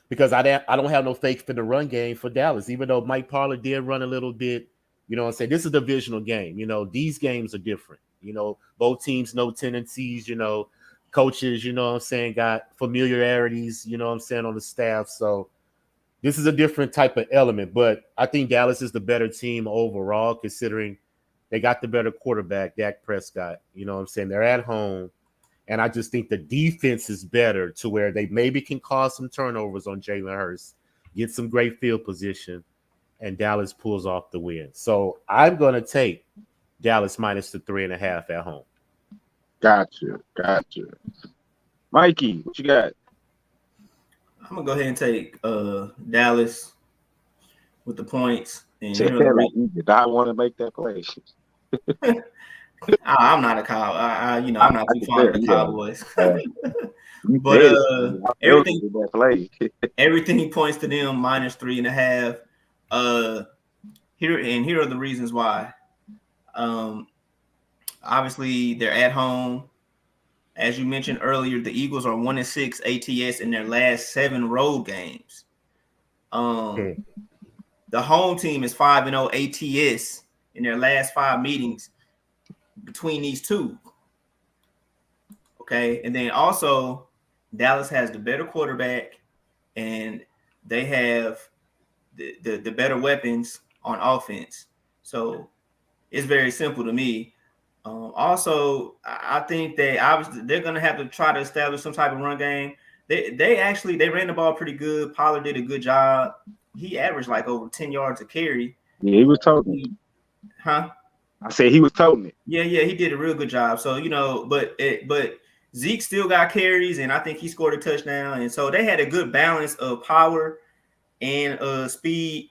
Because I don't have no faith in the run game for Dallas, even though Mike Parler did run a little bit. You know what I'm saying? This is a divisional game. You know, these games are different. You know, both teams know tendencies, you know, coaches, you know what I'm saying, got familiarities, you know what I'm saying, on the staff. So this is a different type of element. But I think Dallas is the better team overall, considering they got the better quarterback, Dak Prescott. You know what I'm saying? They're at home. And I just think the defense is better to where they maybe can cause some turnovers on Jalen Hurts, get some great field position, and Dallas pulls off the win. So I'm going to take Dallas minus the 3.5 at home. Gotcha. Mikey, what you got? I'm going to go ahead and take Dallas with the points. And You did not want to make that play. I'm not a cow. I'm not too fond of the Cowboys. But everything points to them minus 3.5. Here are the reasons why. Obviously, they're at home. As you mentioned earlier, the Eagles are 1-6 ATS in their last 7 road games. The home team is 5-0 ATS in their last 5 meetings between these two. Okay, and then also Dallas has the better quarterback, and they have the better weapons on offense. So it's very simple to me. Also, I think they're going to have to try to establish some type of run game. They ran the ball pretty good. Pollard did a good job. He averaged like over 10 yards a carry. Yeah, he was talking. Huh? I said he was toting it. Yeah, he did a real good job. So but Zeke still got carries, and I think he scored a touchdown, and so they had a good balance of power and speed.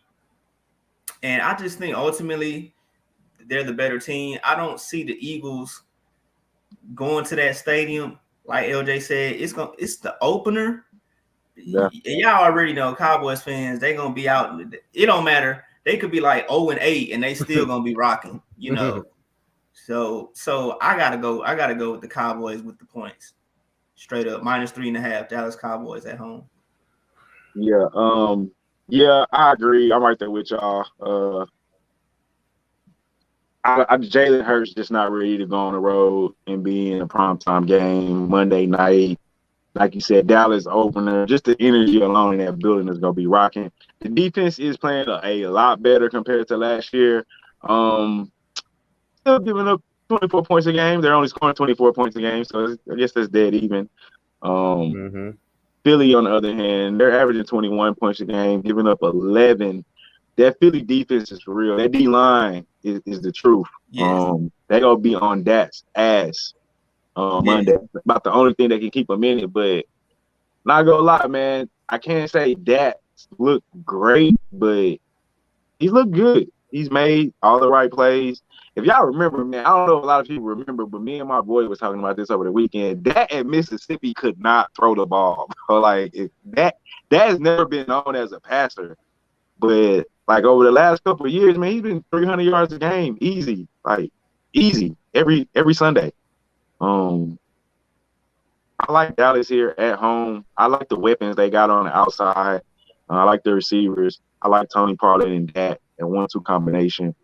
And I just think ultimately they're the better team. I don't see the Eagles going to that stadium, like LJ said. It's the opener. Yeah. Y'all already know Cowboys fans, they gonna be out. It don't matter. They could be like 0-8 and they still gonna be rocking, So I gotta go with the Cowboys with the points. Straight up, -3.5, Dallas Cowboys at home. Yeah, I agree. I'm right there with y'all. Jalen Hurts just not ready to go on the road and be in a primetime game Monday night. Like you said, Dallas opener, just the energy alone in that building is going to be rocking. The defense is playing a lot better compared to last year. Still giving up 24 points a game. They're only scoring 24 points a game, so I guess that's dead even. Philly, on the other hand, they're averaging 21 points a game, giving up 11. That Philly defense is for real. That D-line is the truth. Yes. They're going to be on Dak's ass Monday. About the only thing that can keep them in it. But not going to lie, man, I can't say Dak look great, but he's looked good. He's made all the right plays. If y'all remember, man, I don't know if a lot of people remember, but me and my boy was talking about this over the weekend. Dak at Mississippi could not throw the ball. Like, that has never been known as a passer. But like over the last couple of years, man, he's been 300 yards a game, easy, every Sunday. I like Dallas here at home. I like the weapons they got on the outside. I like the receivers. I like Tony Pollard and Dak and 1-2 combination.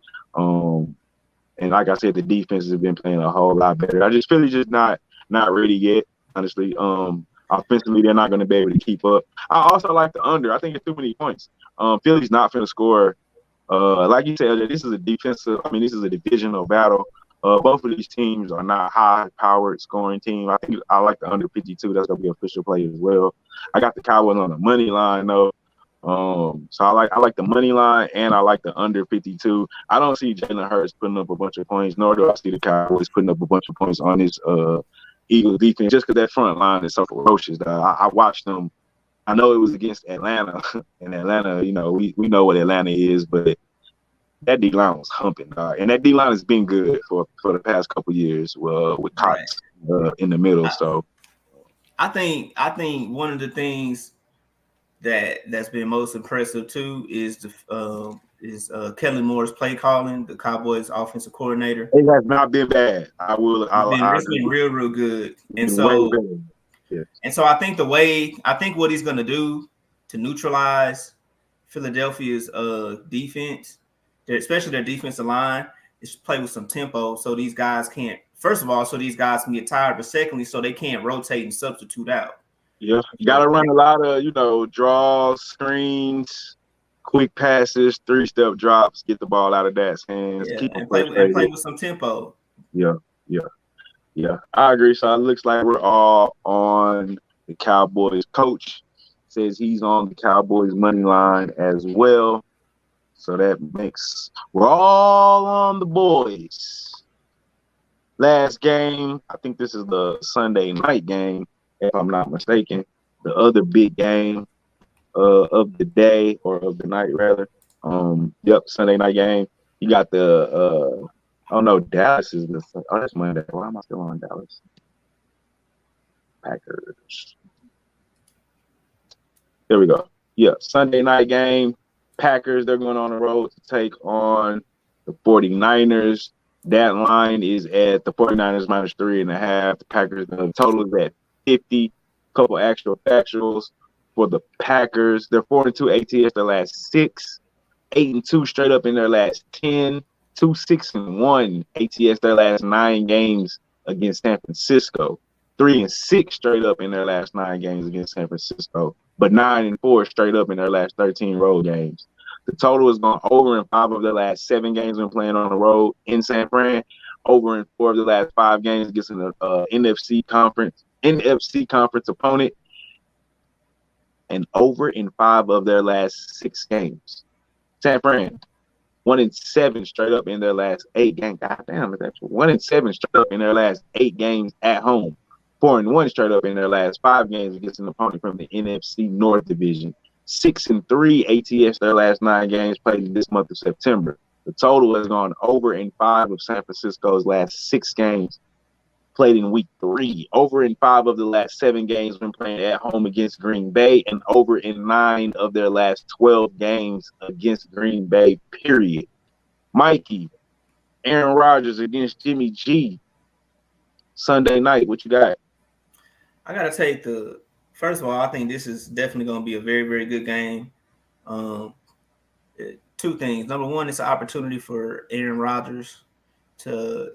And like I said, the defenses have been playing a whole lot better. I just feel it's just not ready yet, honestly. Offensively, they're not going to be able to keep up. I also like the under. I think it's too many points. Philly's not going to score. Like you said, this is a divisional battle. Both of these teams are not high-powered scoring team. I think I like the under 52. That's going to be official play as well. I got the Cowboys on the money line, though. So I like the money line, and I like the under 52. I don't see Jalen Hurts putting up a bunch of points, nor do I see the Cowboys putting up a bunch of points on this Eagles defense, just because that front line is so ferocious. I watched them. I know it was against Atlanta, and Atlanta, we know what Atlanta is, but that D-line was humping, and that D-line has been good for the past couple of years with Cox in the middle. So I think one of the things that's been most impressive too is Kellen Moore's play calling, the Cowboys offensive coordinator. It has not been bad. It's been real good, and so and so I think what he's going to do to neutralize Philadelphia's defense, especially their defensive line, is play with some tempo, so these guys can't. First of all, so these guys can get tired, but secondly, so they can't rotate and substitute out. Yeah, you got to run a lot of draws, screens, quick passes, 3-step drops, get the ball out of Dak's hands, and play with some tempo. Yeah. I agree. So it looks like we're all on the Cowboys. Coach says he's on the Cowboys money line as well. So that makes we're all on the boys. Last game, I think this is the Sunday night game, if I'm not mistaken. The other big game of the day, or of the night rather. Sunday night game. You got the Dallas is that's Monday. Why am I still on Dallas? Packers. There we go. Yeah, Sunday night game. Packers, they're going on the road to take on the 49ers. That line is at the 49ers -3.5. The Packers, the total is at 50. Couple actual factuals for the Packers. They're 4-2 ATS their last 6, 8-2 straight up in their last 10, 2-6-1 ATS their last 9 games against San Francisco, 3-6 straight up in their last 9 games against San Francisco, but 9-4 straight up in their last 13 road games. The total has gone over in 5 of their last 7 games when playing on the road in San Fran, over in 4 of the last 5 games against an NFC conference opponent, and over in 5 of their last 6 games. San Fran, 1-7 straight up in their last 8 games. God damn, it's actually 1-7 straight up in their last 8 games at home. 4-1 straight up in their last 5 games against an opponent from the NFC North Division. 6-3 ATS their last 9 games played this month of September. The total has gone over in 5 of San Francisco's last 6 games played in week 3. Over in 5 of the last 7 games when playing at home against Green Bay, and over in 9 of their last 12 games against Green Bay, period. Mikey, Aaron Rodgers against Jimmy G Sunday night. What you got? I got to take first of all, I think this is definitely going to be a very, very good game. 2 things. Number one, it's an opportunity for Aaron Rodgers to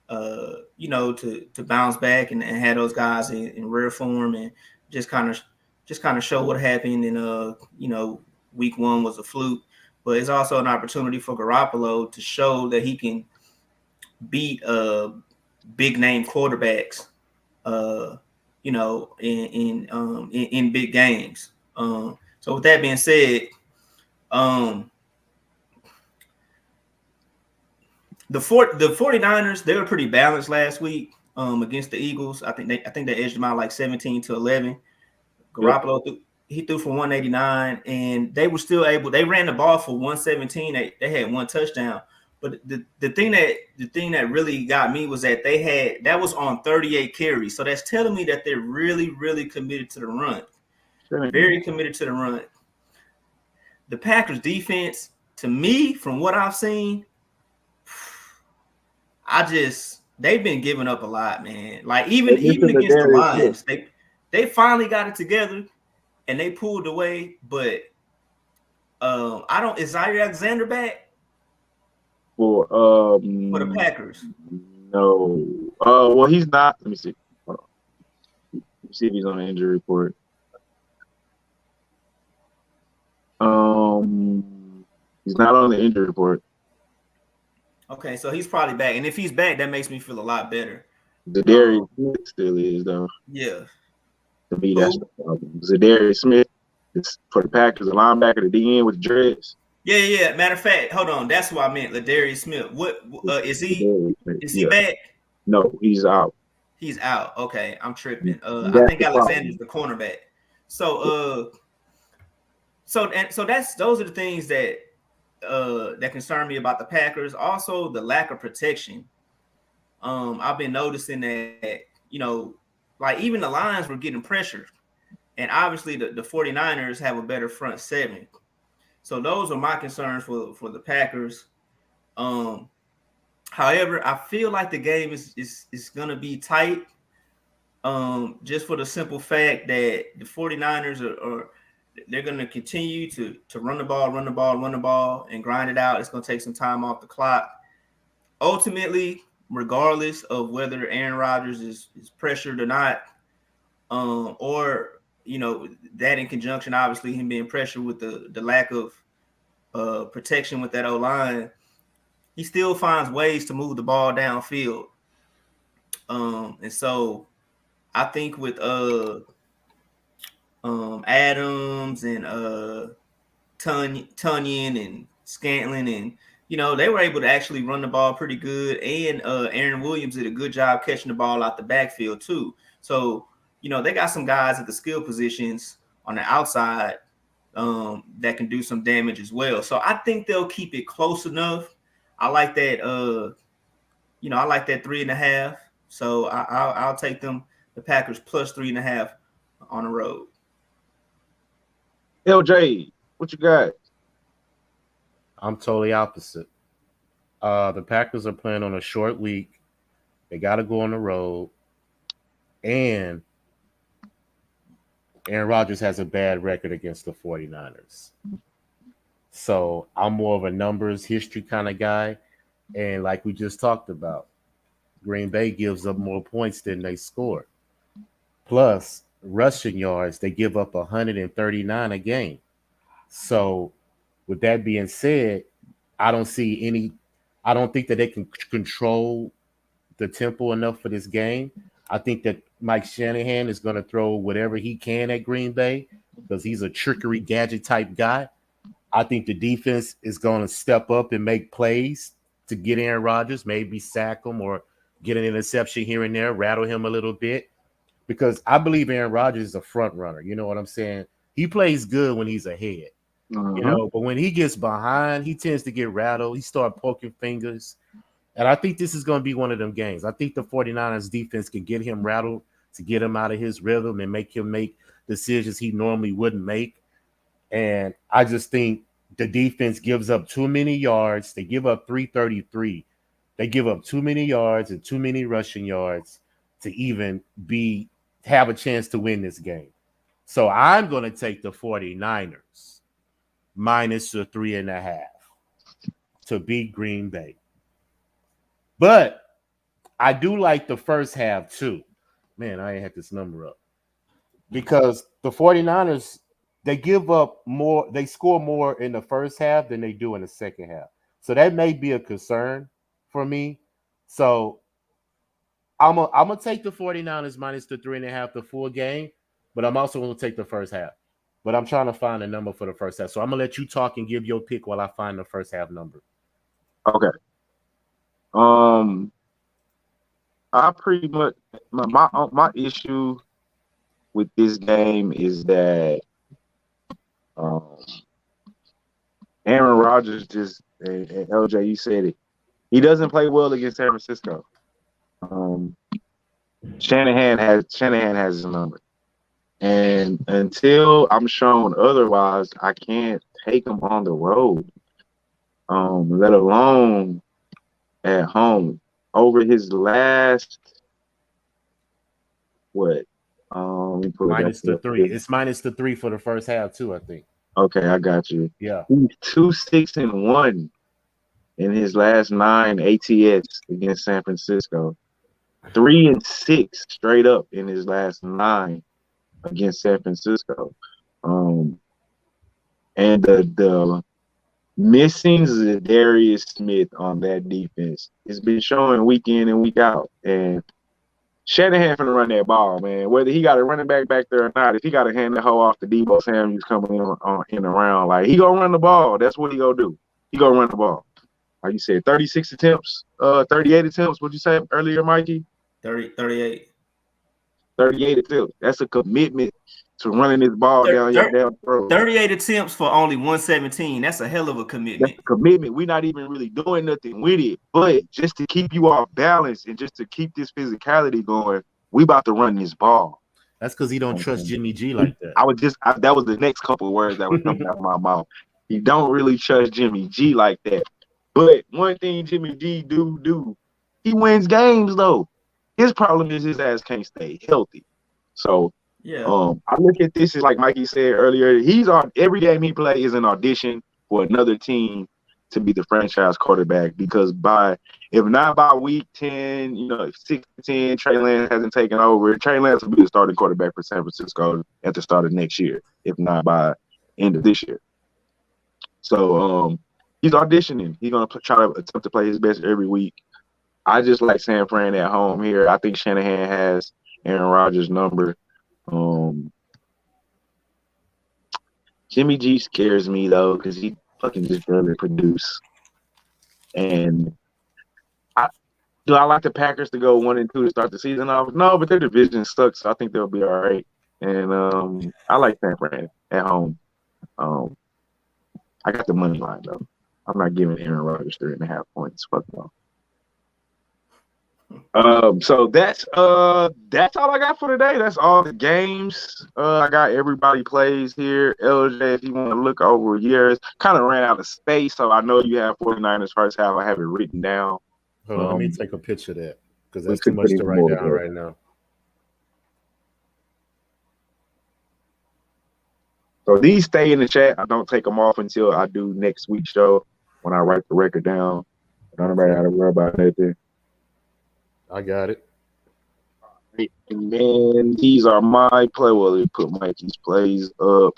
to bounce back and have those guys in rare form and just kind of show what happened. And week 1 was a fluke, but it's also an opportunity for Garoppolo to show that he can beat big name quarterbacks, in big games. So with that being said, the 49ers, they were pretty balanced last week against the Eagles. I think they edged them out like 17-11. Garoppolo he threw for 189, and they were still able. They ran the ball for 117. They had 1 touchdown. But the thing that really got me was that that was on 38 carries. So that's telling me that they're really, really committed to the run. Very committed to the run. The Packers defense, to me, from what I've seen, they've been giving up a lot, man. Like even against the Lions, they finally got it together and they pulled away. But is Zaire Alexander back for the Packers? No. Well, he's not. Let me see. Hold on. Let me see if he's on the injury report. He's not on the injury report. Okay, so he's probably back, and if he's back, that makes me feel a lot better. Zadarius Smith still is, though. Yeah. To me, that's the problem. Zadarius Smith is for the Packers, a linebacker, the DN with dreads. Yeah. Matter of fact, hold on, that's what I meant. Ladarius Smith. What is he? Is he back? No, he's out. He's out. Okay, I'm tripping. I think Alexander's the cornerback. So those are the things that concern me about the Packers. Also, the lack of protection. I've been noticing that, like even the Lions were getting pressured. And obviously the 49ers have a better front 7. So those are my concerns for the Packers. However, I feel like the game is going to be tight, just for the simple fact that the 49ers they're going to continue to run the ball, and grind it out. It's going to take some time off the clock. Ultimately, regardless of whether Aaron Rodgers is pressured or not, or that in conjunction, obviously him being pressured with the lack of protection with that O-line, he still finds ways to move the ball downfield. And so I think with Adams and Tunyon and Scantling, and they were able to actually run the ball pretty good, and Aaron Williams did a good job catching the ball out the backfield too. So they got some guys at the skill positions on the outside that can do some damage as well. So I think they'll keep it close enough. I like that. I like that 3.5. So I'll take them, the Packers, plus 3.5 on the road. LJ, what you got? I'm totally opposite. The Packers are playing on a short week. They got to go on the road. And Aaron Rodgers has a bad record against the 49ers. So I'm more of a numbers history kind of guy. And like we just talked about, Green Bay gives up more points than they score. Plus, rushing yards, they give up 139 a game. So with that being said, I don't think that they can control the tempo enough for this game. I think that Mike Shanahan is going to throw whatever he can at Green Bay because he's a trickery gadget type guy. I think the defense is going to step up and make plays to get Aaron Rodgers, maybe sack him or get an interception here and there, rattle him a little bit. Because I believe Aaron Rodgers is a front runner. You know what I'm saying? He plays good when he's ahead. You know, but when he gets behind, he tends to get rattled. He starts poking fingers. And I think this is going to be one of them games. I think the 49ers defense can get him rattled to get him out of his rhythm and make him make decisions he normally wouldn't make. And I just think the defense gives up too many yards. They give up 333. They give up too many yards and too many rushing yards to even have a chance to win this game. So I'm going to take the 49ers minus the 3.5 to beat Green Bay. But I do like the first half too. Man, I ain't had this number up. Because the 49ers, they give up more, they score more in the first half than they do in the second half. So that may be a concern for me. So I'm gonna take the 49ers minus the 3.5 the full game, but I'm also gonna take the first half. But I'm trying to find a number for the first half. So I'm gonna let you talk and give your pick while I find the first half number. Okay. I pretty much my issue with this game is that Aaron Rodgers just and LJ, you said it. He doesn't play well against San Francisco. Shanahan has his number, and until I'm shown otherwise, I can't take him on the road. Let alone at home. Over his last minus the 3. It's minus the 3 for the first half too, I think. Okay, I got you. Yeah. He's 2-6-1 in his last 9 ATS against San Francisco. 3-6 straight up in his last 9 against San Francisco. And the missings of Darius Smith on that defense has been showing week in and week out. And Shanahan finna run that ball, man. Whether he got a running back there or not, if he got to hand the hoe off to Debo Samuels coming in around, like he gonna run the ball. That's what he gonna do. He gonna run the ball. Like you said, 36 attempts, 38 attempts. What'd you say earlier, Mikey? 38. 38 attempts. That's a commitment to running this ball down your damn throat. 38 attempts for only 117. That's a hell of a commitment. That's a commitment. We're not even really doing nothing with it. But just to keep you off balance and just to keep this physicality going, we about to run this ball. That's because he don't trust Jimmy G like that. That was the next couple of words that was coming out of my mouth. He don't really trust Jimmy G like that. But one thing Jimmy G do, he wins games though. His problem is his ass can't stay healthy. So yeah, I look at this as like Mikey said earlier. He's on every game he plays is an audition for another team to be the franchise quarterback. Because if not by week 10, 6-10, Trey Lance hasn't taken over. Trey Lance will be the starting quarterback for San Francisco at the start of next year, if not by end of this year. So he's auditioning. He's gonna try to attempt to play his best every week. I just like San Fran at home here. I think Shanahan has Aaron Rodgers' number. Jimmy G scares me though because he fucking just barely produce. And do I like the Packers to go 1-2 to start the season off? No, but their division sucks, so I think they'll be all right. And I like San Fran at home. I got the money line though. I'm not giving Aaron Rodgers 3.5 points. Fuck no. So that's all I got for today. That's all the games. I got everybody plays here. LJ, if you want to look over yours, kind of ran out of space, so I know you have 49ers first half. I have it written down. Hold on, let me take a picture of that because that's too much to write down right now. So these stay in the chat. I don't take them off until I do next week's show when I write the record down. Nobody got to worry about anything. I got it. And then these are my play. Well, they put Mikey's plays up.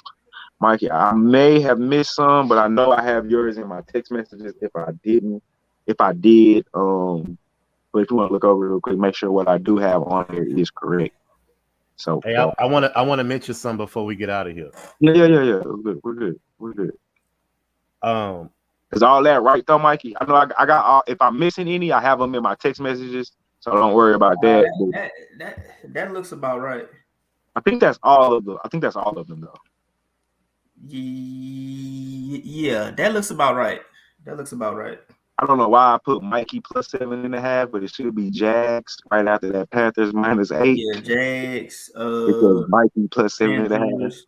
Mikey, I may have missed some, but I know I have yours in my text messages. If I did, but if you want to look over real quick, make sure what I do have on here is correct. So hey, I want to mention some before we get out of here. Yeah. We're good. Is all that right though, Mikey? I know I got all, if I'm missing any, I have them in my text messages, so don't worry about that. That looks about right. I think that's all of them. I think that's all of them though. Yeah, that looks about right. That looks about right. I don't know why I put Mikey plus 7.5, but it should be Jags right after that Panthers -8. Yeah, Jags. Because Mikey plus 7.5. Panthers.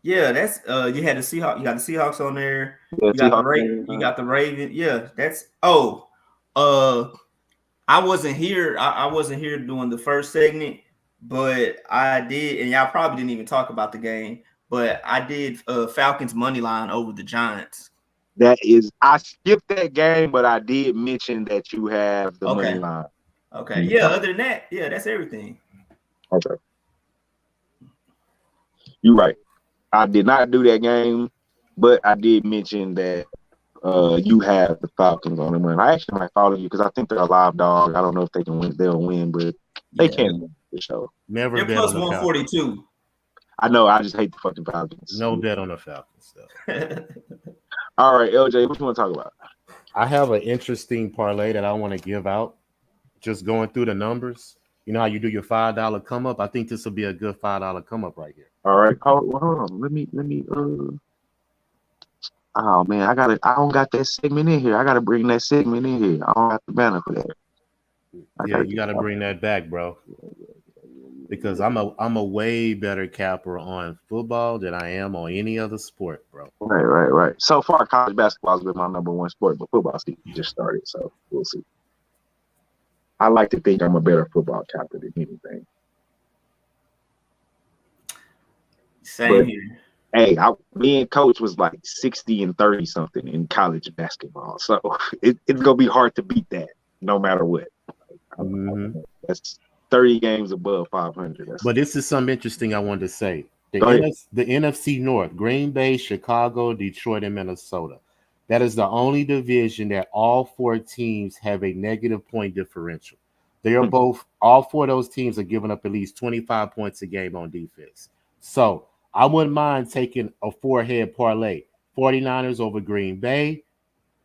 Yeah, that's you had the Seahawks. You got the Seahawks on there. Yeah, You got the Raven. Yeah, that's I wasn't here. I wasn't here doing the first segment, but I did, and y'all probably didn't even talk about the game. But I did Falcons money line over the Giants. That is, I skipped that game, but I did mention that you have the money line. Okay. Yeah. Other than that, yeah, that's everything. Okay. You're right. I did not do that game, but I did mention that you have the Falcons on the run. I actually might follow you because I think they're a live dog. I don't know if they can win. They'll win, but they can win for sure. Never They're bet plus on the 142. Falcons. I know. I just hate the fucking Falcons. No bet on the Falcons, though. All right, LJ, what you want to talk about? I have an interesting parlay that I want to give out. Just going through the numbers. You know how you do your $5 come up? I think this will be a good $5 come up right here. All right. Hold on. Let me oh man, I don't got that segment in here. I gotta bring that segment in here. I don't have the banner for that. Yeah, you gotta bring that back, bro. Because I'm a way better capper on football than I am on any other sport, bro. Right. So far, college basketball has been my number one sport, but football season just started, so we'll see. I like to think I'm a better football capper than anything. Same here. Hey, me and Coach was like 60 and 30 something in college basketball, so it's gonna be hard to beat that, no matter what. That's 30 games above 500. But this is something interesting I wanted to say. The NFC North, Green Bay, Chicago, Detroit, and Minnesota. That is the only division that all four teams have a negative point differential. They are all four of those teams are giving up at least 25 points a game on defense. So I wouldn't mind taking a four-head parlay. 49ers over Green Bay,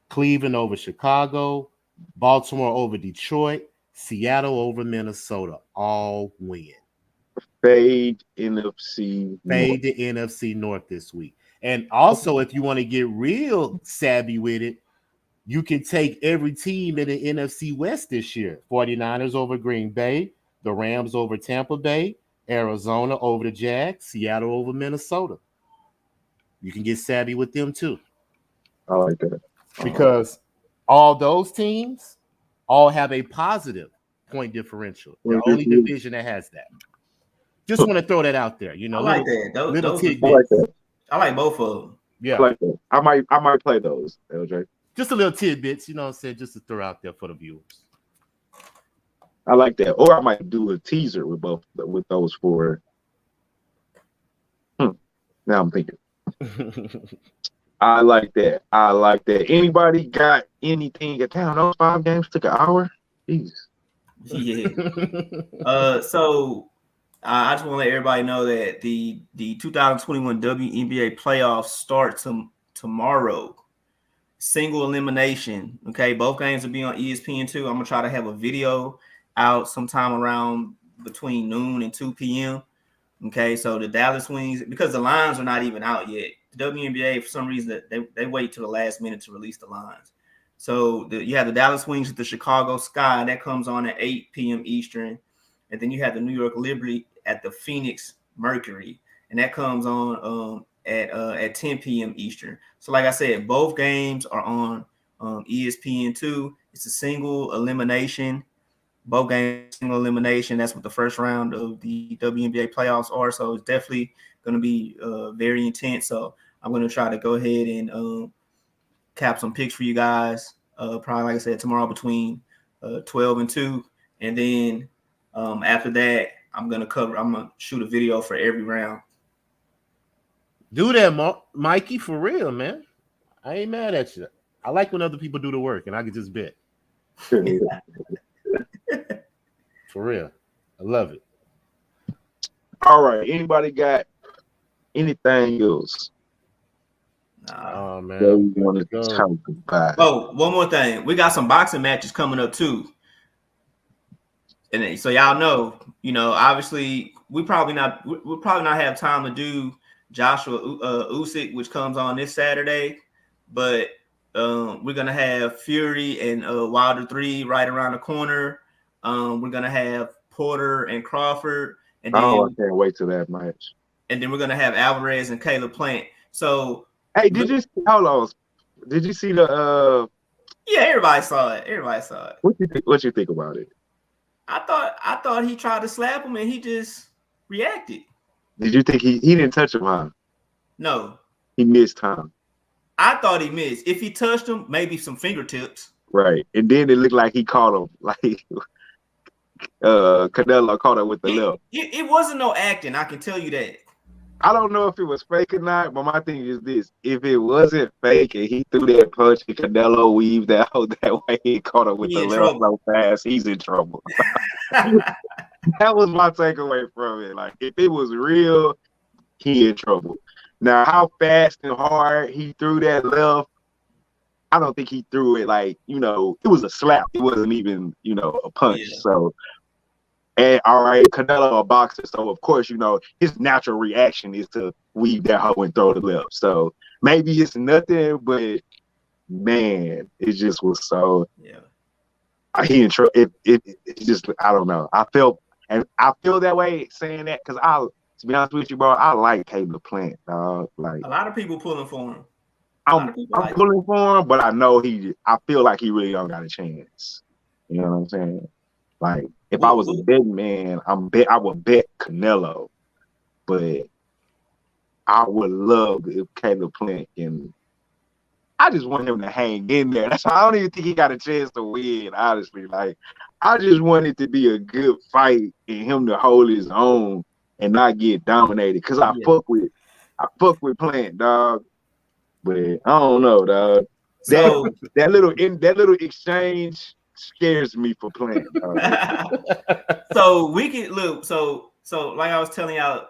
Cleveland over Chicago, Baltimore over Detroit, Seattle over Minnesota. All win. Fade NFC North. Fade the NFC North this week. And also, if you want to get real savvy with it, you can take every team in the NFC West this year. 49ers over Green Bay, the Rams over Tampa Bay, Arizona over the Jags, Seattle over Minnesota. You can get savvy with them too. I like that. Because all those teams all have a positive point differential. The only division that has that. Just want to throw that out there. You know, I like that. Little tidbits. I like that. I like both of them. Yeah. I like that. I might play those, LJ. Just a little tidbits, you know what I'm saying, just to throw out there for the viewers. I like that. Or I might do a teaser with those four. Now I'm thinking. I like that. Anybody got anything at town? Those 5 games took an hour? Jeez. Yeah. So I just want to let everybody know that the 2021 WNBA playoffs start tomorrow. Single elimination. Okay, both games will be on ESPN2. I'm gonna try to have a video out sometime around between noon and 2 p.m. Okay, so the Dallas Wings, because the lines are not even out yet. The WNBA, for some reason, they wait till the last minute to release the lines. So you have the Dallas Wings with the Chicago Sky. That comes on at 8 p.m. Eastern. And then you have the New York Liberty at the Phoenix Mercury. And that comes on at 10 p.m. Eastern. So like I said, both games are on ESPN2. It's a single elimination. Both games, single elimination. That's what the first round of the WNBA playoffs are. So it's definitely going to be very intense. So I'm going to try to go ahead and cap some picks for you guys. Probably, like I said, tomorrow between 12 and 2. And then after that, I'm going to shoot a video for every round. Do that, Mikey, for real, man. I ain't mad at you. I like when other people do the work and I can just bet. For real. I love it. All right. Anybody got anything else? Nah. Oh man, They want to talk about. Oh, one more thing. We got some boxing matches coming up too. And then, so y'all know, obviously we'll probably not have time to do Joshua Usyk, which comes on this Saturday, but we're gonna have Fury and Wilder 3 right around the corner. We're gonna have Porter and Crawford, and then I can't wait till that match. And then we're gonna have Alvarez and Caleb Plant. So hey, did you see the yeah, everybody saw it. What you think about it? I thought he tried to slap him and he just reacted. Did you think he didn't touch him, huh? No. He missed time. I thought he missed. If he touched him, maybe some fingertips. Right. And then it looked like he caught him. Like Canelo caught him with the left. It wasn't no acting, I can tell you that. I don't know if it was fake or not, but my thing is this. If it wasn't fake and he threw that punch and Canelo weaved that way, he caught him with the left so fast, he's in trouble. That was my takeaway from it. Like, if it was real, he in trouble. Now, how fast and hard he threw that left, I don't think he threw it like, it was a slap. It wasn't even, a punch. Yeah. So, and all right, Canelo a boxer, so of course, his natural reaction is to weave that hoe and throw the left. So maybe it's nothing, but man, it just was so. Yeah. He in trouble. It just, I don't know. I feel that way saying that because to be honest with you, bro, I like Caleb Plant, dog. Like, a lot of people pulling for him. I'm pulling for him, but I know I feel like he really don't got a chance. You know what I'm saying? Like, if I was a betting man, I would bet Canelo, but I would love if Caleb Plant can. I just want him to hang in there. That's why I don't even think he got a chance to win, honestly. Like, I just want it to be a good fight and him to hold his own and not get dominated. Cause I fuck with Plant, dog. But I don't know, dog. So that little exchange scares me for Plant. So we can look. So like I was telling y'all,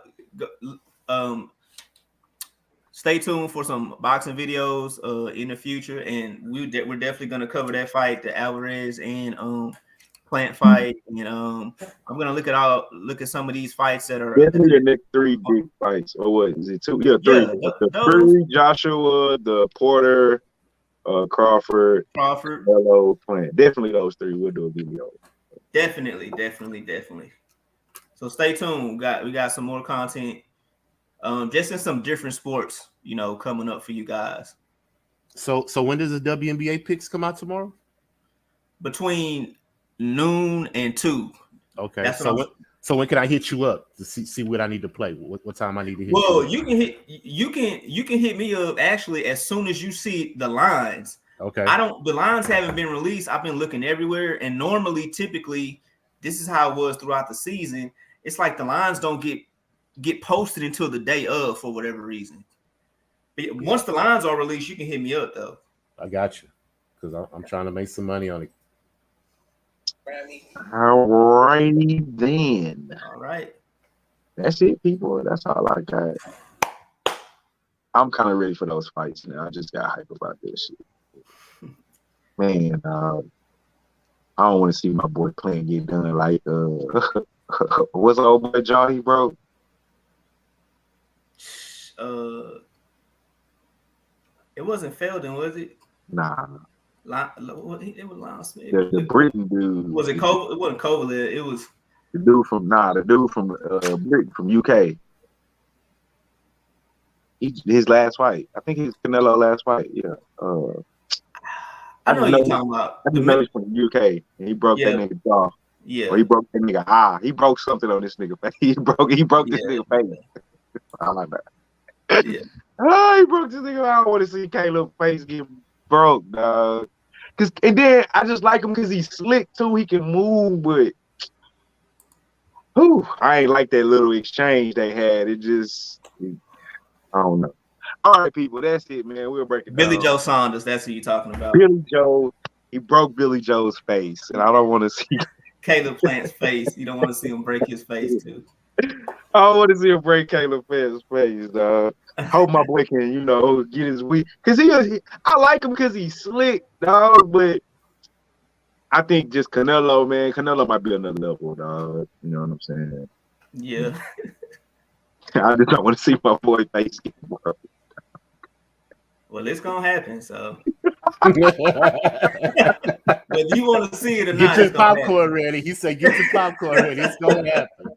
stay tuned for some boxing videos in the future, and we're definitely gonna cover that fight, the Alvarez and Plant fight, and I'm gonna look at some of these fights that are definitely the next 3 big fights. Or what is it? 2? Yeah, 3. The Fury, Joshua, the Porter, Crawford, Hello, Plant. Definitely those 3. We'll do a video. Definitely. So stay tuned. We got some more content, just in some different sports, coming up for you guys. So when does the WNBA picks come out tomorrow? Between noon and 2. Okay. That's so when can I hit you up to see what I need to play? What time I need to hit? Well, you can hit me up actually as soon as you see the lines. Okay. The lines haven't been released. I've been looking everywhere, and typically, this is how it was throughout the season. It's like the lines don't get posted until the day of for whatever reason. But once the lines are released, you can hit me up though. I got you, because I'm trying to make some money on it. All righty then. All right. That's it, people. That's all I got. I'm kind of ready for those fights now. I just got hype about this shit. Man, I don't want to see my boy Plant get done like what's the old boy jaw he broke? It wasn't Felden, was it? Nah. It was Lon Smith. The Britain dude. Was it Cole? It wasn't Kovalev. It was the dude from Britain, from UK. His last fight. I think he's Canelo last fight. Yeah. I know you're talking about. I just know he's from the UK, and he broke that nigga jaw. Yeah. Or he broke that nigga eye. He broke something on this nigga face. He broke this nigga face. I like that. Yeah. He broke this nigga. I don't want to see Caleb's face get broke, dog. And then I just like him because he's slick too. He can move, but I ain't like that little exchange they had. I don't know. All right, people, that's it, man. We'll break it down. Billy Joe Saunders, that's who you're talking about. Billy Joe, he broke Billy Joe's face, and I don't want to see Caleb Plant's face. You don't want to see him break his face too. I don't want to see him break Caleb Plant's face, dog. Hope my boy can, get his week. Cause I like him because he's slick, dog. But I think just Canelo, man, Canelo might be another level, dog. You know what I'm saying? Yeah. I just don't want to see my boy face get broke. Well, it's gonna happen. So whether you want to see it or not, Get your popcorn ready. He said, "Get your popcorn ready. It's gonna happen."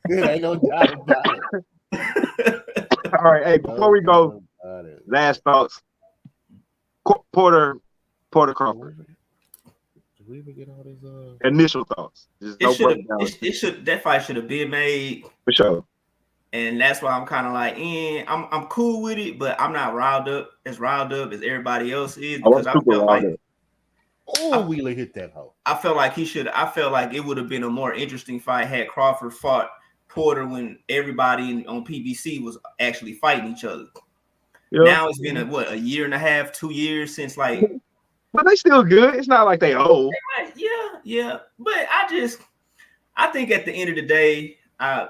There ain't no doubt about it. All right, hey, before we go, last thoughts. Porter Crawford. Did we even get all these initial thoughts? That fight should have been made for sure. And that's why I'm kind of like, I'm cool with it, but I'm not riled up as everybody else is, because I feel like Wheeler hit that hoe. I felt like it would have been a more interesting fight had Crawford fought Porter when everybody on PBC was actually fighting each other. Yep. Now it's been a year and a half, 2 years since like. But they still good. It's not like they old. Yeah. But I think at the end of the day, I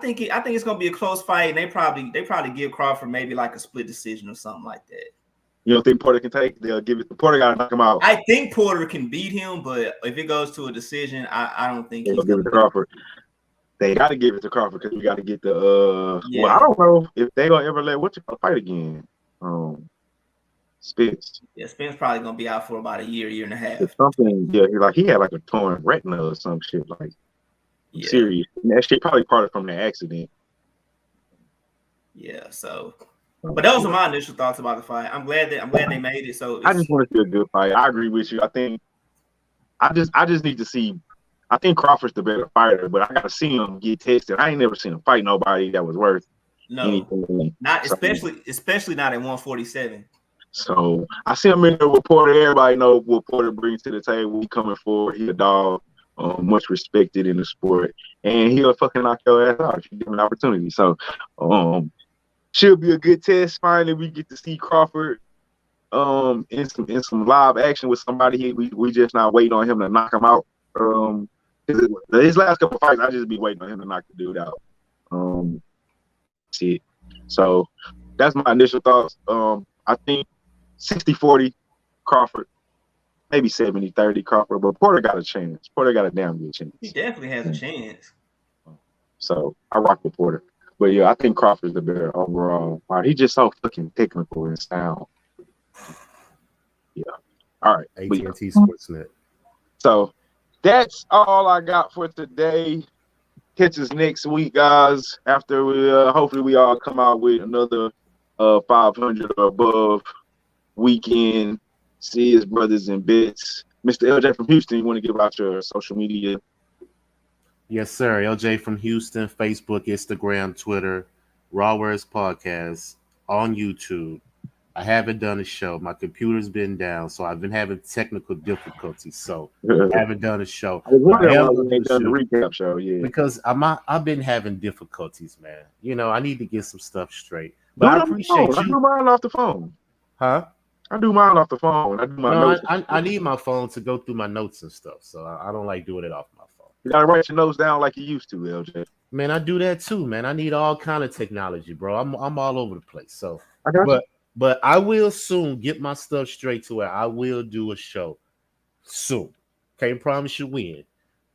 think it's gonna be a close fight, and they probably give Crawford maybe like a split decision or something like that. You don't think Porter can take? They'll give it. Porter got to knock him out. I think Porter can beat him, but if it goes to a decision, I don't think he's gonna give it to Crawford. They got to give it to Crawford because we got to get the. Yeah. Well, I don't know if they gonna ever let fight again. Spence. Yeah, Spence probably gonna be out for about a year and a half. It's something. Yeah, he had like a torn retina or some shit like. Yeah. Serious. And that shit probably parted from the accident. Yeah. So. But those are my initial thoughts about the fight. I'm glad they made it. So I just want to see a good fight. I agree with you. I think I just need to see. I think Crawford's the better fighter, but I gotta see him get tested. I ain't never seen him fight nobody that was worth anything. Not especially not at 147. So I see him in there with Porter. Everybody know what Porter brings to the table. He coming forward. He a dog, much respected in the sport, and he'll fucking knock your ass out if you give him an opportunity. So should be a good test. Finally, we get to see Crawford in some live action with somebody. We just not waiting on him to knock him out. His last couple fights, I just be waiting on him to knock the dude out. See it. So that's my initial thoughts. I think 60-40 Crawford, maybe 70-30 Crawford, but Porter got a chance. Porter got a damn good chance. He definitely has a chance. So I rock with Porter. But yeah, I think Crawford's the better overall. Wow, he's just so fucking technical and sound. Yeah. All right. AT&T Sportsnet. So that's all I got for today. Catch us next week, guys. After we hopefully we all come out with another 500 or above weekend. See his brothers in bits. Mr. LJ from Houston, you want to give out your social media? Yes, sir. LJ from Houston, Facebook, Instagram, Twitter, Raw Words Podcast, on YouTube. I haven't done a show. My computer's been down, so I've been having technical difficulties. So I haven't done a show. I was wondering why we ain't done the recap show, yeah. Because I've been having difficulties, man. You know, I need to get some stuff straight. But I appreciate you. I do mine off the phone. Huh? I do mine off the phone. I do my notes. I need my phone to go through my notes and stuff, so I don't like doing it off my phone. You gotta write your notes down like you used to, LJ. Man, I do that too, man. I need all kind of technology, bro. I'm all over the place. So, but I will soon get my stuff straight to where I will do a show soon. Can't promise you when,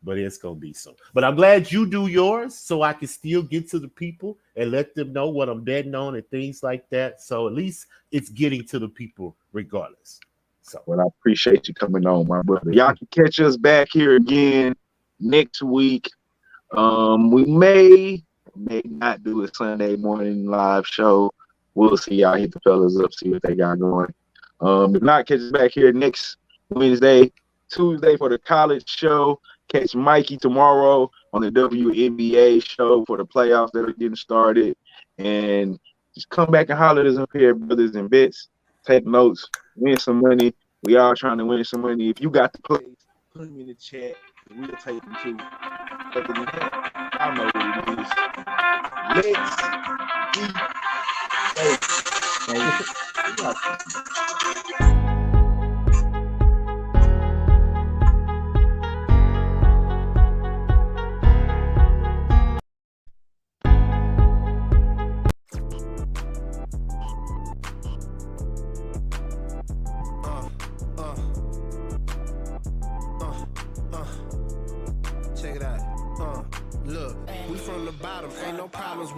but it's gonna be soon. But I'm glad you do yours, so I can still get to the people and let them know what I'm betting on and things like that. So at least it's getting to the people regardless. So, well, I appreciate you coming on, my brother. Y'all can catch us back here again next week. We may not do a Sunday morning live show. We'll see. Y'all hit the fellas up, see what they got going. If not, catch us back here next Wednesday, Tuesday for the college show. Catch Mikey tomorrow on the Wnba show for the playoffs that are getting started. And just come back and holler at us up here, brothers and bits. Take notes, win some money. We all trying to win some money. If you got the plays, put them in the chat. We'll take them too. Other than that, I know what it is. Let's be. Check it out. Look, we from the bottom, ain't no problems. We